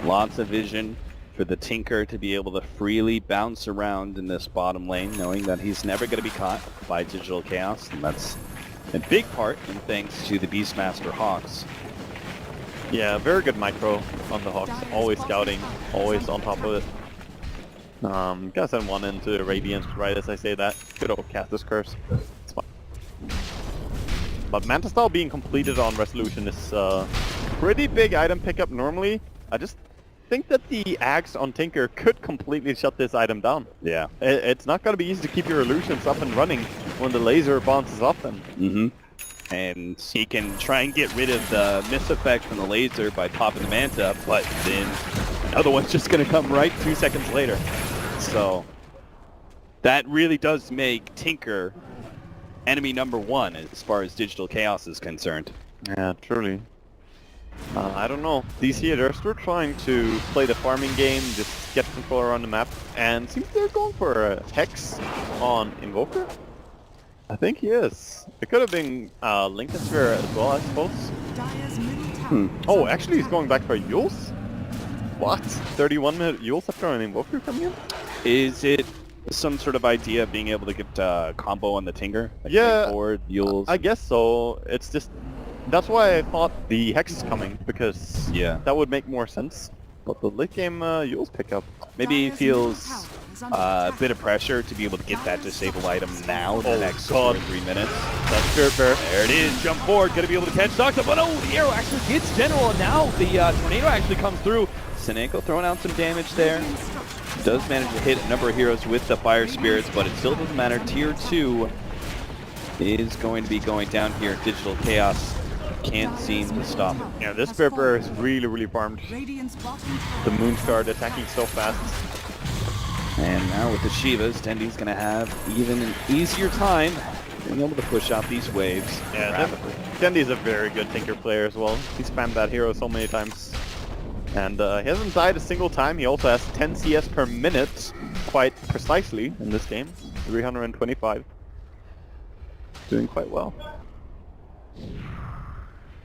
Lots of vision for the Tinker to be able to freely bounce around in this bottom lane, knowing that he's never going to be caught by Digital Chaos, and that's a big part, and thanks to the Beastmaster Hawks. Yeah, very good micro on the Hawks, always scouting, always on top of it. Gotta send one into Radiance right as I say that. Good old Castus Curse. It's fine. But Manta Style being completed on Resolution is pretty big item pickup normally. I just think that the Axe on Tinker could completely shut this item down. Yeah. It's not going to be easy to keep your illusions up and running when the laser bounces off them. And he can try and get rid of the miss effect from the laser by popping the Manta, but then another one's just going to come right 2 seconds later. So that really does make Tinker enemy number 1 as far as Digital Chaos is concerned. Yeah, truly. I don't know. DC, they're still trying to play the farming game, just get control around the map, and seems they're going for a Hex on Invoker. I think he is. It could have been Lincoln Sphere as well, I suppose. Oh, actually he's going back for Yules? What? 31-minute Yules after an Invoker coming in? Is it some sort of idea of being able to get combo on the Tinker? Like yeah, forward, Yules? I guess so. It's just... That's why I thought the Hex is coming, because that would make more sense. But the late game Yules pickup. Maybe he feels a bit of pressure to be able to get that disable item now in the next 4 or 3 minutes. That's fair. There it is, jump forward, gonna be able to catch Saksa, but oh, the arrow actually gets General, and now the tornado actually comes through. Seneko throwing out some damage there. Does manage to hit a number of heroes with the Fire Spirits, but it still doesn't matter. Tier 2 is going to be going down here. Digital Chaos can't seem to stop him. Yeah, this Spirit Bearer is really farmed. The Moonshard attacking so fast. And now with the Shivas, Dendy's going to have even an easier time being able to push out these waves rapidly. Dendy's a very good Tinker player as well. He spammed that hero so many times. And he hasn't died a single time. He also has 10 CS per minute, quite precisely in this game. 325. Doing quite well.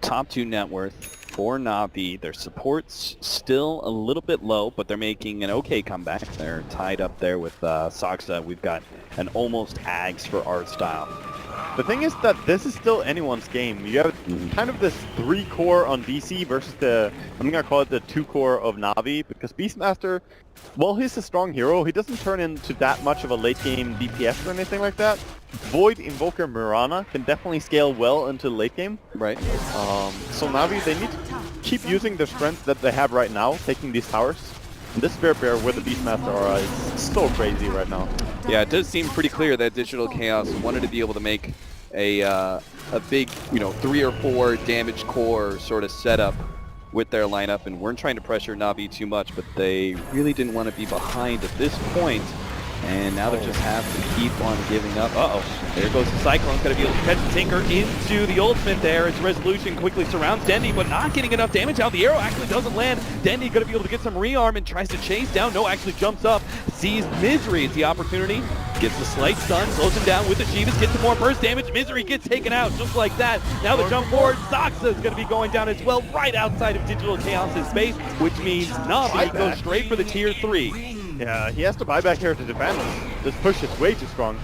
Top 2 net worth for Na'Vi. Their support's still a little bit low, but they're making an okay comeback. They're tied up there with Soxa. We've got an almost Ags for art style. The thing is that this is still anyone's game. You have kind of this 3-core on DC versus the, I'm gonna call it the 2-core of Na'Vi, because Beastmaster, while he's a strong hero, he doesn't turn into that much of a late game DPS or anything like that. Void Invoker Mirana can definitely scale well into late game. Right. So Na'Vi, they need to keep using the strength that they have right now, taking these towers. And this Spirit Bearer with the Beastmaster aura is so crazy right now. Yeah, it does seem pretty clear that Digital Chaos wanted to be able to make a big, 3 or 4 damage core sort of setup with their lineup, and weren't trying to pressure Na'Vi too much, but they really didn't want to be behind at this point. And now they just have to keep on giving up. There goes the Cyclone. Going to be able to catch the Tinker into the ultimate there as Resolution quickly surrounds Dendy, but not getting enough damage out. The arrow actually doesn't land. Dendy going to be able to get some rearm and tries to chase down. No, actually jumps up, sees Misery as the opportunity, gets the slight stun, slows him down with the Shivas, gets some more burst damage. Misery gets taken out just like that. Now the jump forward. Soxa is going to be going down as well, right outside of Digital Chaos' space, which means Na'Vi goes straight for the tier 3. Yeah, he has to buy back here to defend. This push is way too strong.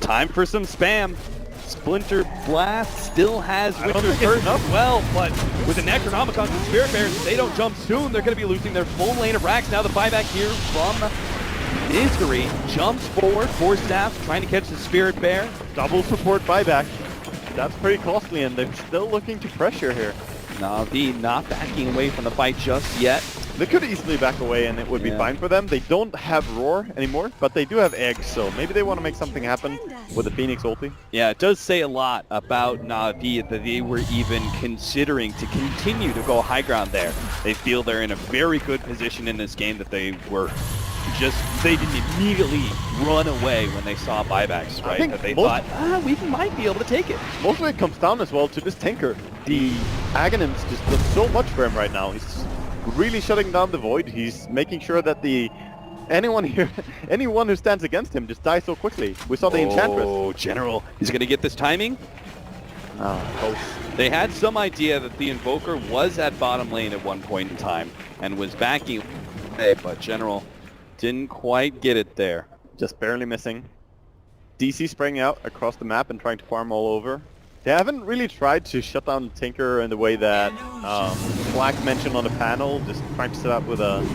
Time for some spam. Splinter Blast still has Winter's Burst as well, but with the Necronomicons and Spirit Bears, if they don't jump soon, they're going to be losing their full lane of racks. Now the buyback here from Misery jumps forward, 4 staffs, trying to catch the Spirit Bear. Double support buyback. That's pretty costly, and they're still looking to pressure here. Na'Vi not backing away from the fight just yet. They could easily back away and it would be fine for them. They don't have Roar anymore, but they do have Eggs, so maybe they want to make something happen with the Phoenix ulti. Yeah, it does say a lot about Na'Vi that they were even considering to continue to go high ground there. They feel they're in a very good position in this game, that they didn't immediately run away when they saw buybacks, right? That they thought, we might be able to take it. Most of it comes down as well to this Tinker. The Aghanims just does so much for him right now. He's really shutting down the Void. He's making sure that anyone who stands against him just dies so quickly. We saw the Enchantress. Oh, General, he's going to get this timing. Close. They had some idea that the Invoker was at bottom lane at one point in time and was backing away, but General didn't quite get it there. Just barely missing. DC spraying out across the map and trying to farm all over. They haven't really tried to shut down Tinker in the way that Black mentioned on the panel, just trying to set up with a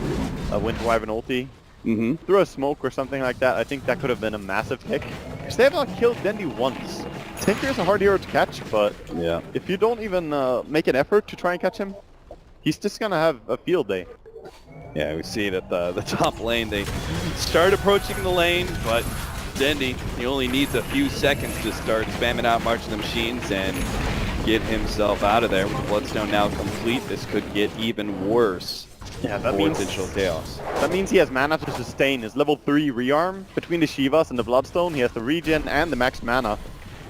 Winter Wyvern ulti. Through a smoke or something like that. I think that could have been a massive kick. Because they have not killed Dendy once. Tinker is a hard hero to catch, but if you don't even make an effort to try and catch him, he's just going to have a field day. Yeah, we see it at the top lane. They start approaching the lane, but Dendy, he only needs a few seconds to start spamming out March of the Machines and get himself out of there. With the Bloodstone now complete, this could get even worse. Yeah, that means Digital Chaos. That means he has mana to sustain his level 3 rearm. Between the Shivas and the Bloodstone, he has the regen and the max mana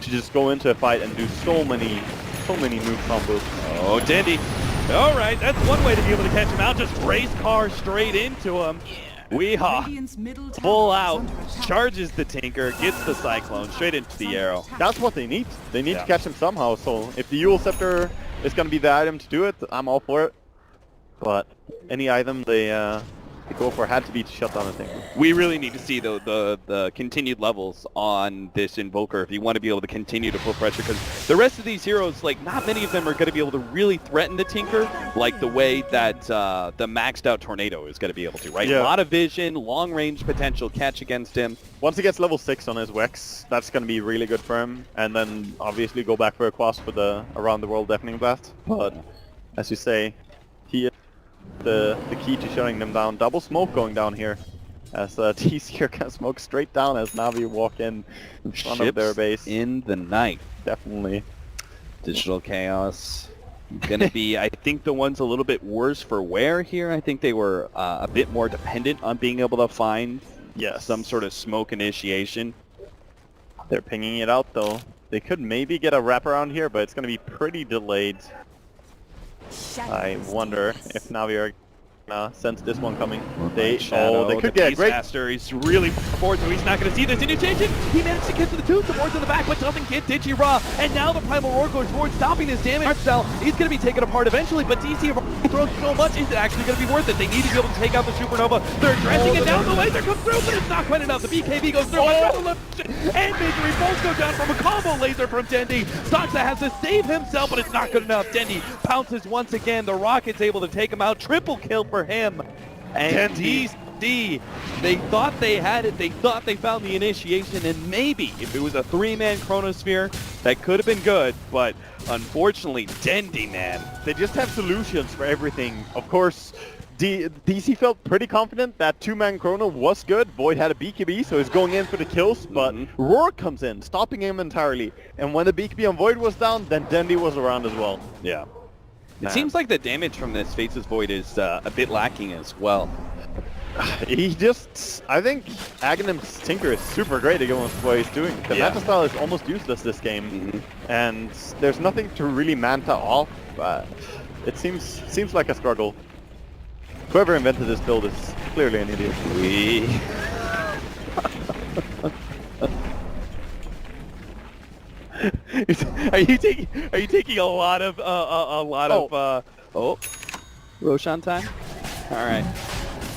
to just go into a fight and do so many move combos. Oh, Dendy. All right, that's one way to be able to catch him out. Just race car straight into him. Weehaw. Full out. Charges the Tinker. Gets the Cyclone straight into the arrow. That's what they need. They need to catch him somehow. So if the Yule Scepter is going to be the item to do it, I'm all for it. But any item they go for had to be to shut down the Tinker. We really need to see the continued levels on this Invoker if you want to be able to continue to put pressure, because the rest of these heroes, like, not many of them are going to be able to really threaten the Tinker like the way that the maxed out Tornado is going to be able to, right? Yeah. A lot of vision, long range potential catch against him. Once he gets level 6 on his Wex, that's going to be really good for him. And then obviously go back for a Quas for the Around the World Deafening Blast. But as you say, he is the key to shutting them down. Double smoke going down here. As TC can smoke straight down as Na'Vi walk in front of their Ships base. in the night. Definitely. Digital Chaos gonna be, I think, the ones a little bit worse for wear here. I think they were a bit more dependent on being able to find some sort of smoke initiation. They're pinging it out though. They could maybe get a wraparound here, but it's going to be pretty delayed. I wonder if Na'Vi are gonna sense this one coming. They could get a great... Master, he's really forward, so he's not going to see this initiation. He managed to get to the two supports in the back, but doesn't get Digiraw. And now the Primal Roar goes forward, stopping his damage. Artstyle, he's going to be taken apart eventually, but DC throws so much, is it actually going to be worth it? They need to be able to take out the Supernova. They're addressing it down, the laser comes through, but it's not quite enough. The BKB goes through, and Vincere both go down from a combo laser from Dendi. Stoxa has to save himself, but it's not good enough. Dendi pounces once again. The Rocket's able to take him out. Triple kill for him. And DC, they thought they had it. They thought they found the initiation, and maybe if it was a three-man Chronosphere, that could have been good, but unfortunately, Dendi, man. They just have solutions for everything. Of course, DC felt pretty confident that two-man Chrono was good. Void had a BKB, so he's going in for the kills, but Roar comes in, stopping him entirely. And when the BKB on Void was down, then Dendi was around as well. Yeah. It seems like the damage from this Faces Void is a bit lacking as well. He just... I think Aghanim's Tinker is super great against what he's doing. The Natus style is almost useless this game, and there's nothing to really Manta off. It seems like a struggle. Whoever invented this build is clearly an idiot. Are you taking a lot of Roshan time? All right.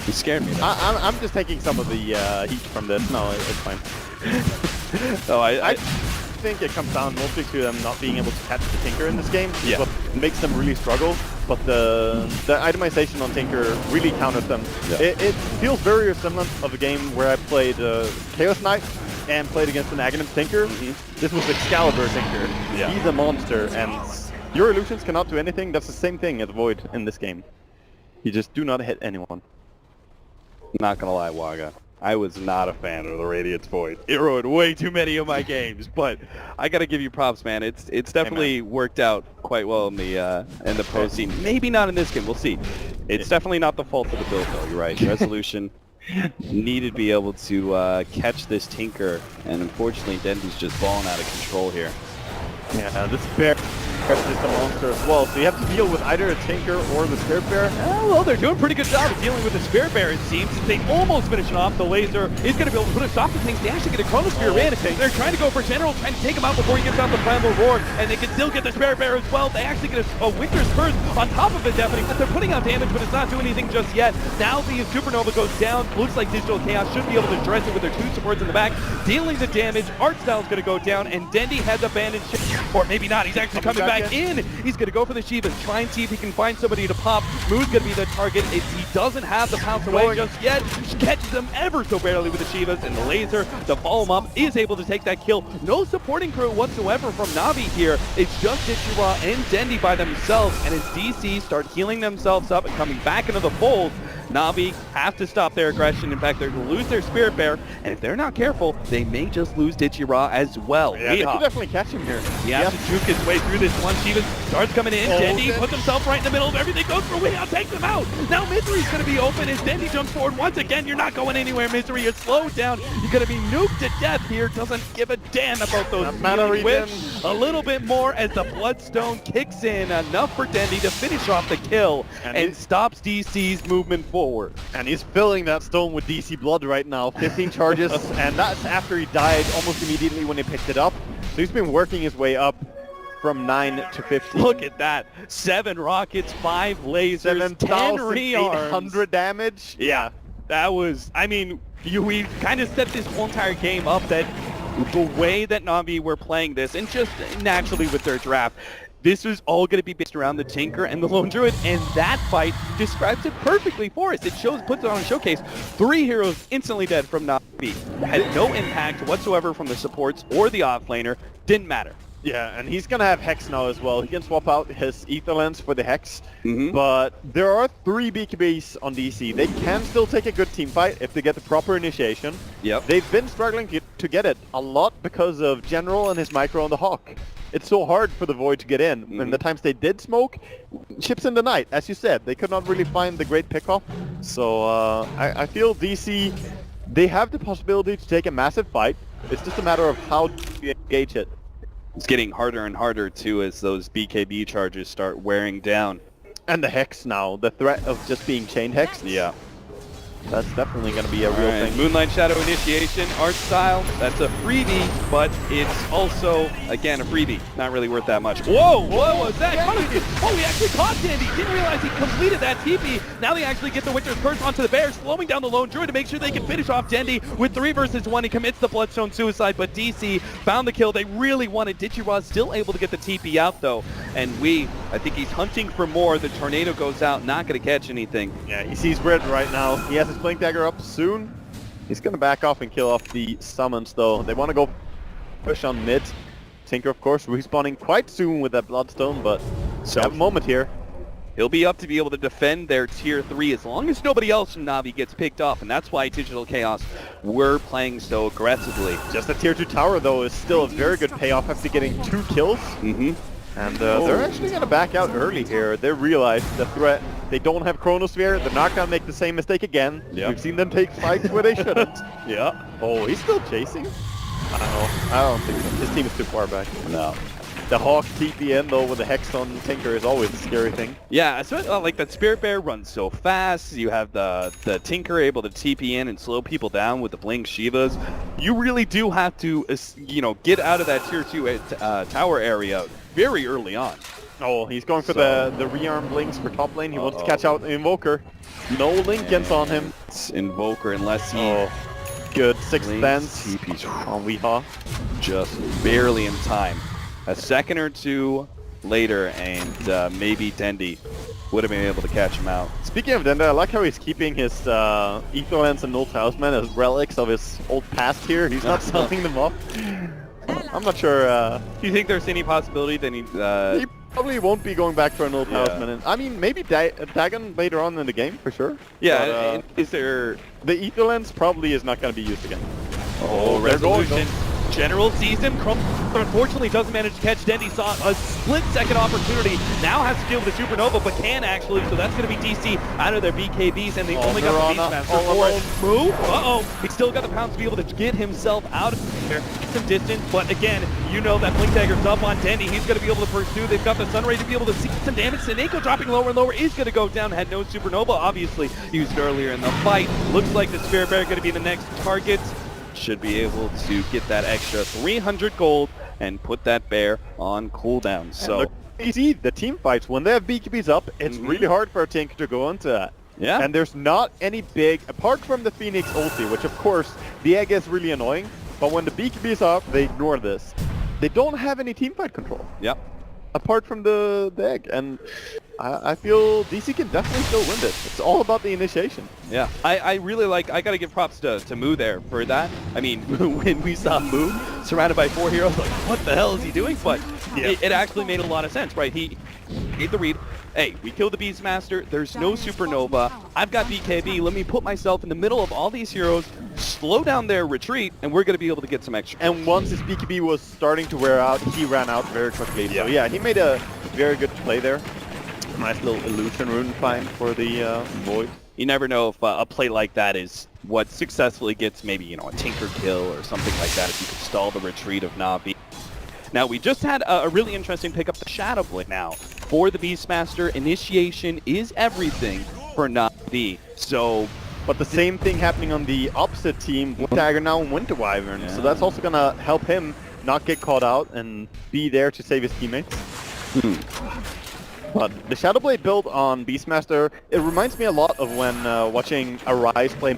You scared me. I'm just taking some of the heat from this. No, it's fine. I think it comes down mostly to them not being able to catch the Tinker in this game. Yeah. What makes them really struggle. But the itemization on Tinker really counters them. Yeah. It feels very similar of a game where I played Chaos Knight and played against an Aghanim Tinker. This was Excalibur Tinker. Yeah. He's a monster, and your illusions cannot do anything. That's the same thing as Void in this game. You just do not hit anyone. Not gonna lie, Waga. I was not a fan of the Radiance Void. It ruined way too many of my games, but I gotta give you props, man. It's definitely worked out quite well in the post scene. Maybe not in this game. We'll see. It's definitely not the fault of the build, though. You're right. Resolution needed to be able to catch this Tinker, and unfortunately, Dendi's just balling out of control here. Yeah, this bear is the monster as well, so you have to deal with either a Tinker or the Spirit Bear. Well, they're doing a pretty good job of dealing with the Spirit Bear, it seems. They almost finish it off. The laser is going to be able to put a stop to things. They actually get a Chronosphere in. They're trying to go for General, trying to take him out before he gets out the Primal Roar, and they can still get the Spirit Bear as well. They actually get a Winter's Curse on top of it, deafening. They're putting out damage, but it's not doing anything just yet. Now the Supernova goes down. Looks like Digital Chaos should be able to address it with their two supports in the back, dealing the damage. Artstyle is going to go down, and Dendi has abandoned ship. Or maybe not. He's actually coming back in. He's going to go for the Shivas, try and see if he can find somebody to pop. Moo's going to be the target. He doesn't have the pounce away just yet. Catches him ever so barely with the Shivas, and the laser to follow him up is able to take that kill. No supporting crew whatsoever from Na'Vi here. It's just Digiraw and Dendi by themselves, and as DC start healing themselves up and coming back into the fold, Na'Vi have to stop their aggression. In fact, they're going to lose their Spirit Bear, and if they're not careful, they may just lose Digiraw as well. Yeah, they could definitely catch him here. He has to juke his way through this one. Shiva starts coming in. Dendi puts himself right in the middle of everything. Goes for Weehaw, takes him out. Now Misery's going to be open as Dendi jumps forward. Once again, you're not going anywhere, Misery. You're slowed down. You're going to be nuked to death here. Doesn't give a damn about those healing whips. A little bit more as the Bloodstone kicks in. Enough for Dendi to finish off the kill and stops DC's movement forward. And he's filling that stone with DC blood right now. 15 charges, and that's after he died almost immediately when he picked it up. So he's been working his way up from 9 to 15. Look at that. 7 rockets, 5 lasers, 10 rearms. 7,800 damage. Yeah, that was, I mean, we kind of set this whole entire game up that the way that Na'Vi were playing this, and just naturally with their draft, this was all going to be based around the Tinker and the Lone Druid, and that fight describes it perfectly for us. It puts it on a showcase. 3 heroes instantly dead from Na'Vi. Had no impact whatsoever from the supports or the offlaner. Didn't matter. Yeah, and he's gonna have Hex now as well. He can swap out his Ether Lens for the Hex, Mm-hmm. but there are 3 BKBs on DC. They can still take a good team fight if they get the proper initiation. Yep. They've been struggling to get it a lot because of General and his micro on the Hawk. It's so hard for the Void to get in. And the times they did smoke, chips in the night, as you said. They could not really find the great pickoff. So I feel DC, they have the possibility to take a massive fight. It's just a matter of how you engage it. It's getting harder and harder too as those BKB charges start wearing down. And the Hex now, the threat of just being chain Hex. Yeah. That's definitely going to be a real Alright, thing. Moonlight Shadow Initiation, art style, that's a freebie, but it's also, again, a freebie. Not really worth that much. Whoa, what was that? Oh, he actually caught Dandy. Didn't realize he completed that TP. Now they actually get the Witcher's Curse onto the bear, slowing down the lone druid to make sure they can finish off Dendy with 3 versus 1. He commits the Bloodstone Suicide, but DC found the kill they really wanted. Digiroz still able to get the TP out, though. And I think he's hunting for more. The Tornado goes out, not going to catch anything. Yeah, he sees red right now. He has his Blink Dagger up soon. He's going to back off and kill off the summons, though. They want to go push on mid. Tinker, of course, respawning quite soon with that Bloodstone, but So have a moment here. He'll be up to be able to defend their tier 3 as long as nobody else in Na'Vi gets picked off, and that's why Digital Chaos were playing so aggressively. Just a tier 2 tower, though, is still a very good payoff after getting 2 kills. Mm-hmm. And they're actually going to back out early here. They realize the threat. They don't have Chronosphere. They're not going to make the same mistake again. Yep. We've seen them take fights where they shouldn't. Yeah. Oh, he's still chasing? I don't know. I don't think so. His team is too far back. No. The Hawk TP in, though, with the Hex on Tinker is always a scary thing. Yeah, so, like that Spirit Bear runs so fast. You have the Tinker able to TP in and slow people down with the Blink Shivas. You really do have to, get out of that tier 2 tower area very early on. Oh, he's going for the rearm Blinks for top lane. He wants to catch out the Invoker. No Linkens on him. It's Invoker unless he Good. 6th Blinks, Dance TP's on Weehaw. just barely in time. A second or two later, and maybe Dendy would have been able to catch him out. Speaking of Denda, I like how he's keeping his Ether Lens and Null Talisman as relics of his old past here. He's not selling them off. I'm not sure. Do you think there's any possibility that He probably won't be going back for an Null Talisman. And, I mean, maybe Dagon later on in the game, for sure. Yeah, But, is there... the Ether Lens probably is not going to be used again. Oh, they're going, Resolution. General sees him. Crump unfortunately doesn't manage to catch Dendy. Saw a split-second opportunity. Now has to deal with the Supernova, but can actually. So that's going to be DC out of their BKBs, and they only got the Beastmaster for it. Move. Uh-oh. He still got the pounds to be able to get himself out of there. Some distance, but again, that Blink Dagger's up on Dendy. He's going to be able to pursue. They've got the Sun Ray to be able to see some damage. Seneko dropping lower and lower is going to go down. Had no Supernova, obviously, used earlier in the fight. Looks like the Spirit Bear going to be the next target. Should be able to get that extra 300 gold and put that bear on cooldown. So you see the team fights when they have BKBs up, it's really hard for a tank to go into that. Yeah. And there's not any big, apart from the Phoenix ulti, which of course the egg is really annoying. But when the BKB is up, they ignore this. They don't have any team fight control. Yep. Apart from the egg, and I feel DC can definitely still win this. It's all about the initiation. Yeah, I really like, I gotta give props to Moo there for that. I mean, when we saw Moo surrounded by 4 heroes, like, what the hell is he doing? But it actually made a lot of sense, right? He made the read. Hey, we killed the Beastmaster, there's no Supernova, I've got BKB, let me put myself in the middle of all these heroes, slow down their retreat, and we're going to be able to get some extra. And once his BKB was starting to wear out, he ran out very quickly. So yeah, he made a very good play there. Nice little illusion rune find for the Void. You never know if a play like that is what successfully gets maybe, a Tinker kill or something like that if you could stall the retreat of Na'Vi. Now, we just had a really interesting pick up the Shadow Blade now. For the Beastmaster, initiation is everything for Na'Vi. So, but the same thing happening on the opposite team with Dagger now and Winter Wyvern. Yeah. So that's also going to help him not get caught out and be there to save his teammates. But the Shadow Blade build on Beastmaster, it reminds me a lot of when watching Arise play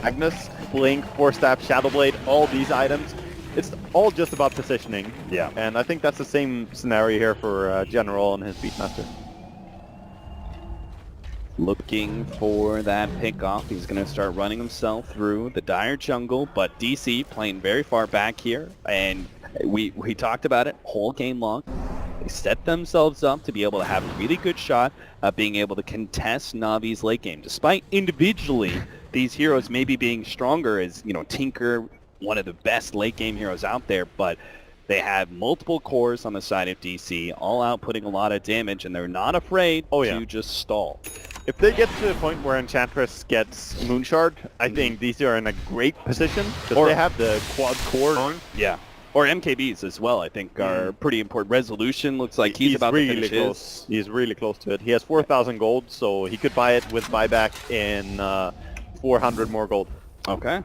Magnus, Blink, 4-Stab, Shadow Blade, all these items. It's all just about positioning. Yeah. And I think that's the same scenario here for General and his Beastmaster. Looking for that pickoff. He's going to start running himself through the dire jungle, but DC playing very far back here. And We talked about it whole game long. They set themselves up to be able to have a really good shot at being able to contest Navi's late game. Despite individually these heroes maybe being stronger as, you know, Tinker, one of the best late game heroes out there, but they have multiple cores on the side of DC, all outputting a lot of damage, and they're not afraid to just stall. If they get to the point where Enchantress gets Moonshard, I think DC are in a great position because they have the quad core. Yeah. Or MKBs as well, I think, are pretty important. Resolution looks like he's about really to finish close. He's really close to it. He has 4,000 gold, so he could buy it with buyback in 400 more gold. Okay.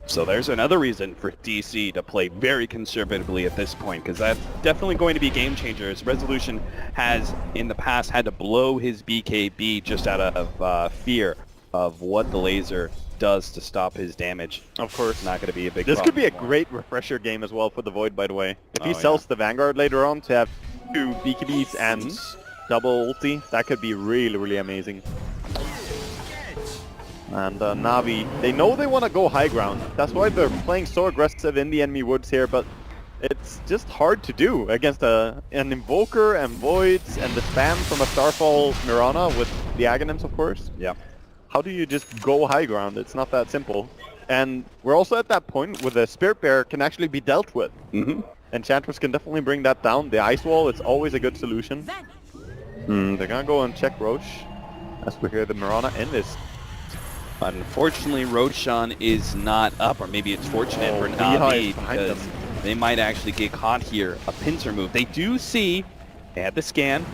So there's another reason for DC to play very conservatively at this point, because that's definitely going to be a game changer. As Resolution has, in the past, had to blow his BKB just out of fear of what the laser does to stop his damage. Of course. Not going to be a big This could be a problem great refresher game as well for the Void, by the way. If he sells the Vanguard later on to have 2 BKBs and double ulti, that could be really, really amazing. And Navi, they know they want to go high ground. That's why they're playing so aggressive in the enemy woods here, but it's just hard to do against an Invoker and Voids and the spam from a Starfall Mirana with the Aghanims, of course. Yeah. How do you just go high ground? It's not that simple. And we're also at that point where the Spirit Bear can actually be dealt with. Enchantress can definitely bring that down. The Ice Wall is always a good solution. They're gonna go and check Roche as we hear the Mirana in this. Unfortunately, Roshan is not up, or maybe it's fortunate for Navi because they might actually get caught here. A pincer move. They do see, they had the scan.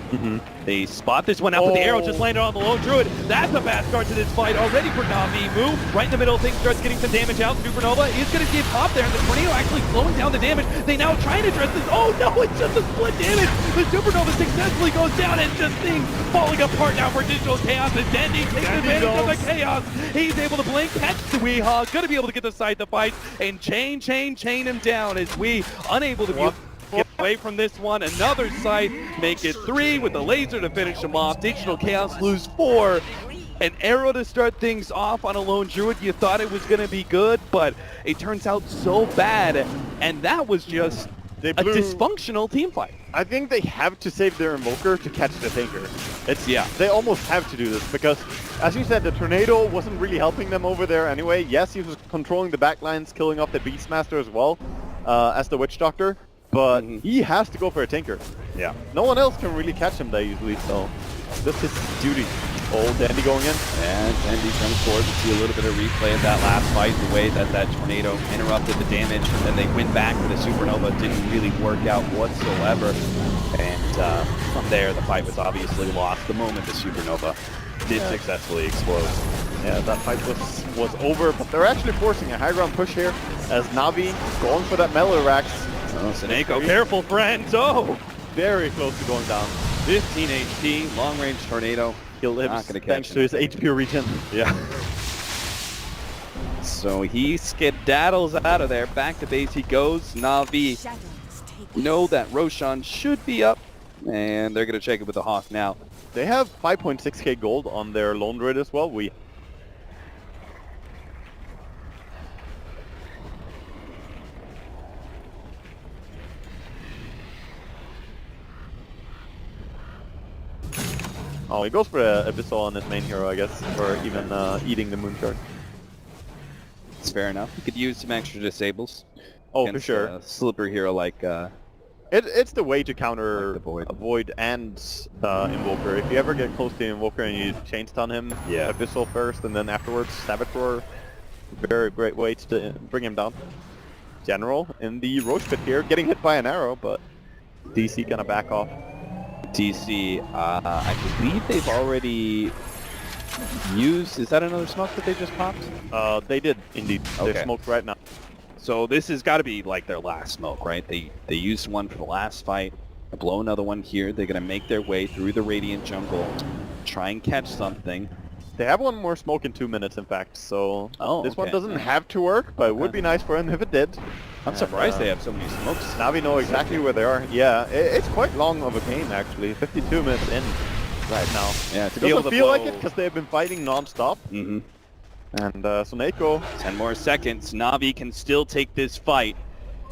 They spot this one out, but the arrow just landed on the lone druid. That's a bad start to this fight already for Navi. Move right in the middle of things, starts getting some damage out. Supernova is going to get popped there, and the tornado actually slowing down the damage. They now try to address this. Oh no, it's just a split damage. The Supernova successfully goes down, and just things falling apart now for Digital Chaos. And Dandy takes advantage of the chaos. He's able to blink, catch the Weehawk, going to be able to get the side the fight, and chain him down as we unable to get away from this one. Another site, make it 3 with the laser to finish them off. Digital Chaos lose 4. An arrow to start things off on a lone druid. You thought it was going to be good, but it turns out so bad. And that was just a dysfunctional team fight. I think they have to save their Invoker to catch the Tinker. They almost have to do this because, as you said, the Tornado wasn't really helping them over there anyway. Yes, he was controlling the backlines, killing off the Beastmaster as well as the Witch Doctor. But he has to go for a Tinker. Yeah. No one else can really catch him there usually, so that's his duty. Oh, Dandy going in. And Dandy comes forward to see a little bit of replay of that last fight, the way that that tornado interrupted the damage, and then they went back for the Supernova. Didn't really work out whatsoever. And from there, the fight was obviously lost the moment the Supernova did successfully explode. Yeah, that fight was over, but they're actually forcing a high ground push here as Navi going for that Melorax. Oh, Seneko, careful, friends! Oh! Very close to going down. 15 HP, long-range tornado. He lives not gonna catch thanks him. to his HP regen. Yeah. So he skedaddles out of there. Back to base he goes. Navi know that Roshan should be up, and they're going to check it with the Hawk now. They have 5.6k gold on their Lone Druid as well. Oh, he goes for a Abyssal on his main hero, I guess, or even eating the Moonshard. It's fair enough. You could use some extra disables. Oh, for sure. A slipper hero like... It's the way to counter like the Void. a Void and Invoker. If you ever get close to the Invoker and you chain stun him, Abyssal first and then afterwards Savage Roar. Very great way to bring him down. General in the Roach Pit here, getting hit by an arrow, but DC gonna back off. DC, I believe they've already used... Is that another smoke that they just popped? They did, indeed. Okay. They're smoked right now. So this has got to be like their last smoke, right? They used one for the last fight. They blow another one here. They're going to make their way through the Radiant jungle, try and catch something. They have one more smoke in 2 minutes, in fact, so this one okay. doesn't have to work, but it would be nice for him if it did. I'm surprised they have so many smokes. Navi know exactly where they are. Yeah, it's quite long of a game, actually. 52 minutes in right now. Yeah, to It be able doesn't to feel blow... like it because they've been fighting non-stop. Mm-hmm. And Seneko... 10 more seconds. Navi can still take this fight.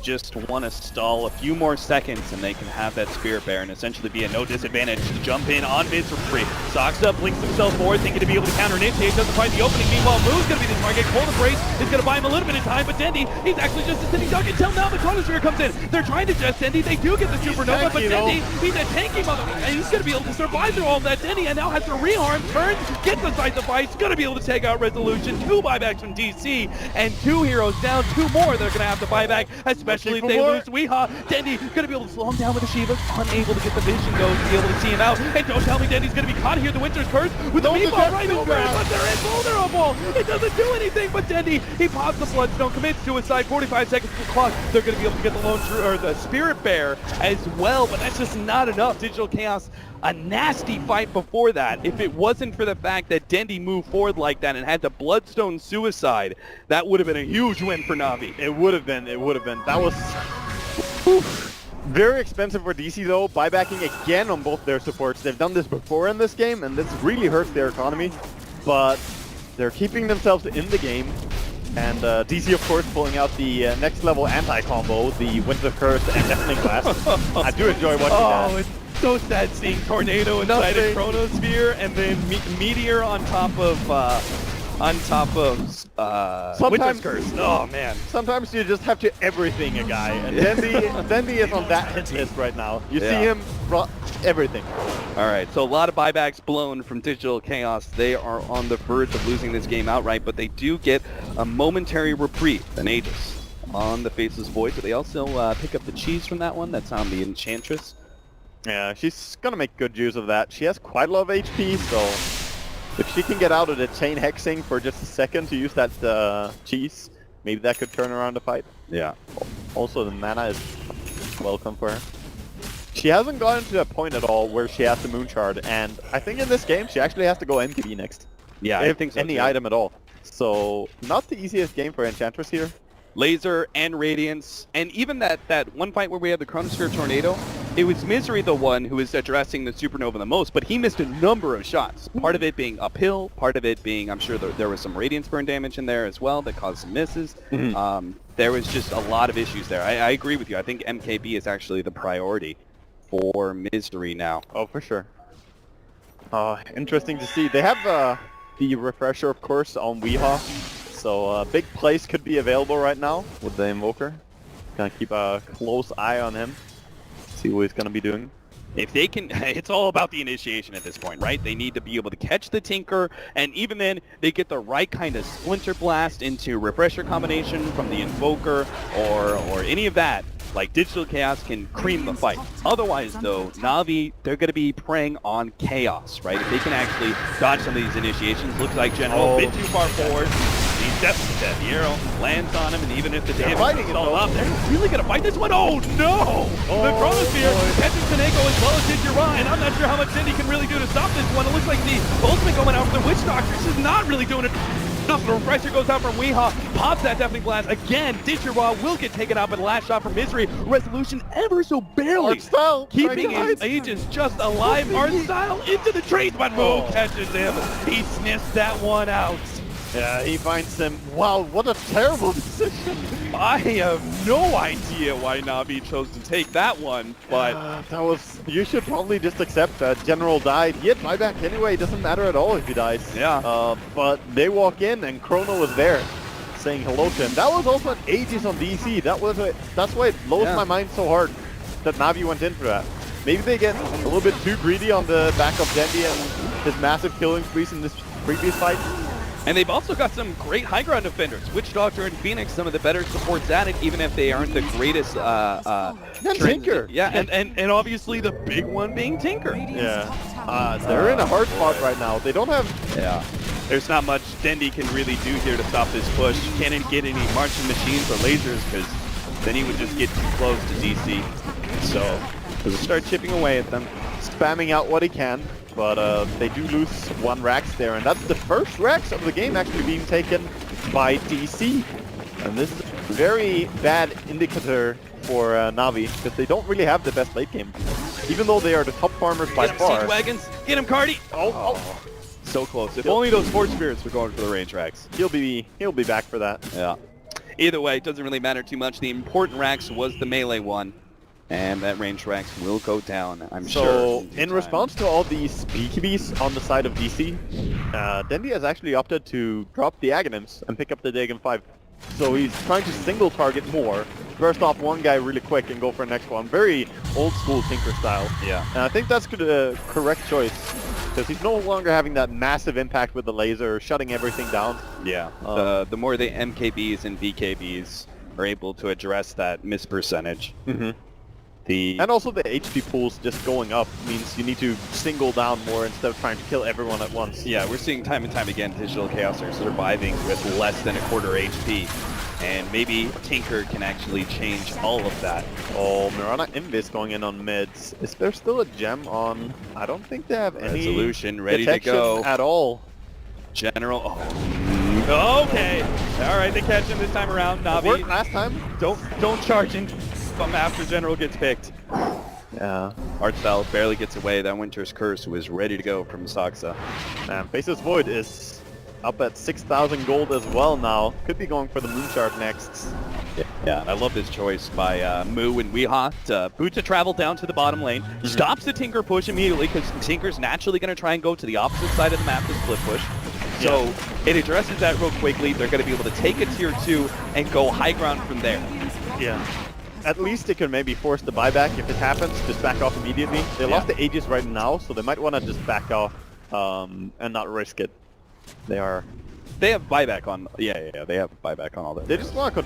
just want to stall a few more seconds and they can have that Spirit Bear and essentially be at no disadvantage to jump in on Vincere. Socks up, blinks himself forward, thinking to be able to counter-initiate, doesn't find the opening. Meanwhile, Moo's going to be the target. Cold Embrace is going to buy him a little bit of time, but Dendi, he's actually just a sitting duck until now the Chronosphere comes in. They're trying to just Dendi. They do get the Supernova, but Dendi, he's a tanky mother, and he's going to be able to survive through all of that. Dendi and now has to rearm, turns, gets inside the fight, he's going to be able to take out Resolution. 2 buybacks from DC, and 2 heroes down, 2 more they're going to have to buy back, especially if they lose Weehaw. Dendi going to be able to slow him down with the Shiva, unable to get the vision go to be able to see him out. And don't tell me Dendi's going to be caught here. The Winter's Curse with the meatball right over it, but they're invulnerable. It doesn't do anything, but Dendi, he pops the Bloodstone, commits suicide, 45 seconds to the clock. They're going to be able to get the Lone or the Spirit Bear as well, but that's just not enough. Digital Chaos, a nasty fight before that. If it wasn't for the fact that Dendi moved forward like that and had the Bloodstone suicide, that would have been a huge win for Na'Vi. It would have been. That was very expensive for DC though, buybacking again on both their supports. They've done this before in this game, and this really hurts their economy, but they're keeping themselves in the game. And DC, of course, pulling out the next level anti-combo, the Winter Curse and Deafening Blast. I do enjoy watching that. It's so sad seeing Tornado inside a Chronosphere and then Meteor on top of Winter's Curse. Oh man. Sometimes you just have to everything a guy, and Dendi is on that hit list right now. You see him everything. All right, so a lot of buybacks blown from Digital Chaos. They are on the verge of losing this game outright, but they do get a momentary reprieve. An Aegis on the Faceless Void, but they also pick up the cheese from that one. That's on the Enchantress. Yeah, she's gonna make good use of that. She has quite a lot of HP, so if she can get out of the chain hexing for just a second to use that cheese, maybe that could turn around the fight. Yeah. Also, the mana is welcome for her. She hasn't gotten to that point at all where she has the Moon Shard, and I think in this game she actually has to go MKB next. Yeah, if I think so any too. item at all. So, not the easiest game for Enchantress here. Laser and Radiance, and even that one fight where we had the Chronosphere Tornado, it was Misery the one who was addressing the Supernova the most, but he missed a number of shots. Part of it being uphill, part of it being, I'm sure there was some Radiance burn damage in there as well that caused some misses. There was just a lot of issues there. I agree with you. I think MKB is actually the priority for Misery now. Oh, for sure. Interesting to see. They have the refresher, of course, on Weehaw. So big plays could be available right now with the Invoker. Gonna keep a close eye on him. See what he's gonna be doing. If they can, it's all about the initiation at this point, right? They need to be able to catch the Tinker, and even then, they get the right kind of Splinter Blast into Refresher combination from the Invoker or any of that. Like, Digital Chaos can cream the fight. Otherwise, though, Na'Vi, they're going to be preying on Chaos, right? If they can actually dodge some of these initiations, looks like General a bit too far forward. He's definitely dead. The arrow lands on him, and even if the damage is all up, they're really going to fight this one. Oh, no! The Chronosphere catches Kaneko as well as Digirah, and I'm not sure how much Dendi can really do to stop this one. It looks like the ultimate going out for the Witch Doctor. This is not really doing it. The refresher goes out from Weehaw, pops that Deafening Blast. Again, Digirah will get taken out by the last shot from Misery. Resolution ever so barely keeping his Aegis just alive. Art Style into the trees, but Mo catches him. He sniffs that one out. Yeah, he finds him. Wow, what a terrible decision. I have no idea why Na'Vi chose to take that one, but that was. You should probably just accept that General died. He had buyback anyway. It doesn't matter at all if he dies. Yeah. But they walk in and Chrono was there, saying hello to him. That was also an Aegis on DC. That's why it blows my mind so hard that Na'Vi went in for that. Maybe they get a little bit too greedy on the back of Dendi and his massive killing sprees in this previous fight. And they've also got some great high ground defenders. Witch Doctor and Phoenix, some of the better supports at it, even if they aren't the greatest Tinker. Yeah, and obviously the big one being Tinker. Yeah. They're in a hard spot right now. They don't have... Yeah. There's not much Dendi can really do here to stop this push. Can't get any marching machines or lasers, because then he would just get too close to DC. So, he'll start chipping away at them. Spamming out what he can. But they do lose one Rax there, and that's the first Rax of the game actually being taken by DC. And this is a very bad indicator for Na'Vi, because they don't really have the best late game. Even though they are the top farmers by far. Siege Wagons! Get him, Cardi! Oh. So close. If only those Force Spirits were going for the range Rax. He'll be back for that. Yeah. either way, it doesn't really matter too much. The important Rax was the melee one. And that ranged Rax will go down, I'm sure. So, in response to all these BKBs on the side of DC, Dendi has actually opted to drop the Aghanims and pick up the Dagon 5. So he's trying to single target more, burst off one guy really quick and go for the next one. Very old school Tinker style. Yeah. And I think that's the correct choice, because he's no longer having that massive impact with the laser, shutting everything down. Yeah. The more the MKBs and BKBs are able to address that miss percentage. And also the HP pools just going up means you need to single down more instead of trying to kill everyone at once. Yeah, we're seeing time and time again Digital Chaos are surviving with less than a quarter HP. And maybe Tinker can actually change all of that. Oh, Mirana Invis going in on mids. Is there still a gem on? I don't think they have any Resolution ready to detection go. at all. General. Oh. Okay. All right, they catch him this time around. Navi. Worked last time. Don't charge him after General gets picked. Yeah. Artstyle barely gets away. That Winter's Curse was ready to go from Saxa. And Faceless Void is up at 6,000 gold as well now. Could be going for the Moonshard next. Yeah, I love this choice by Moo and Weehaw. Boot to travel down to the bottom lane. Stops the Tinker push immediately because Tinker's naturally going to try and go to the opposite side of the map to split push. So it addresses that real quickly. They're going to be able to take a tier 2 and go high ground from there. Yeah. At least they can maybe force the buyback if it happens, just back off immediately. They lost the Aegis right now, so they might want to just back off and not risk it. They have buyback on. Yeah. They have buyback on all that. They just want to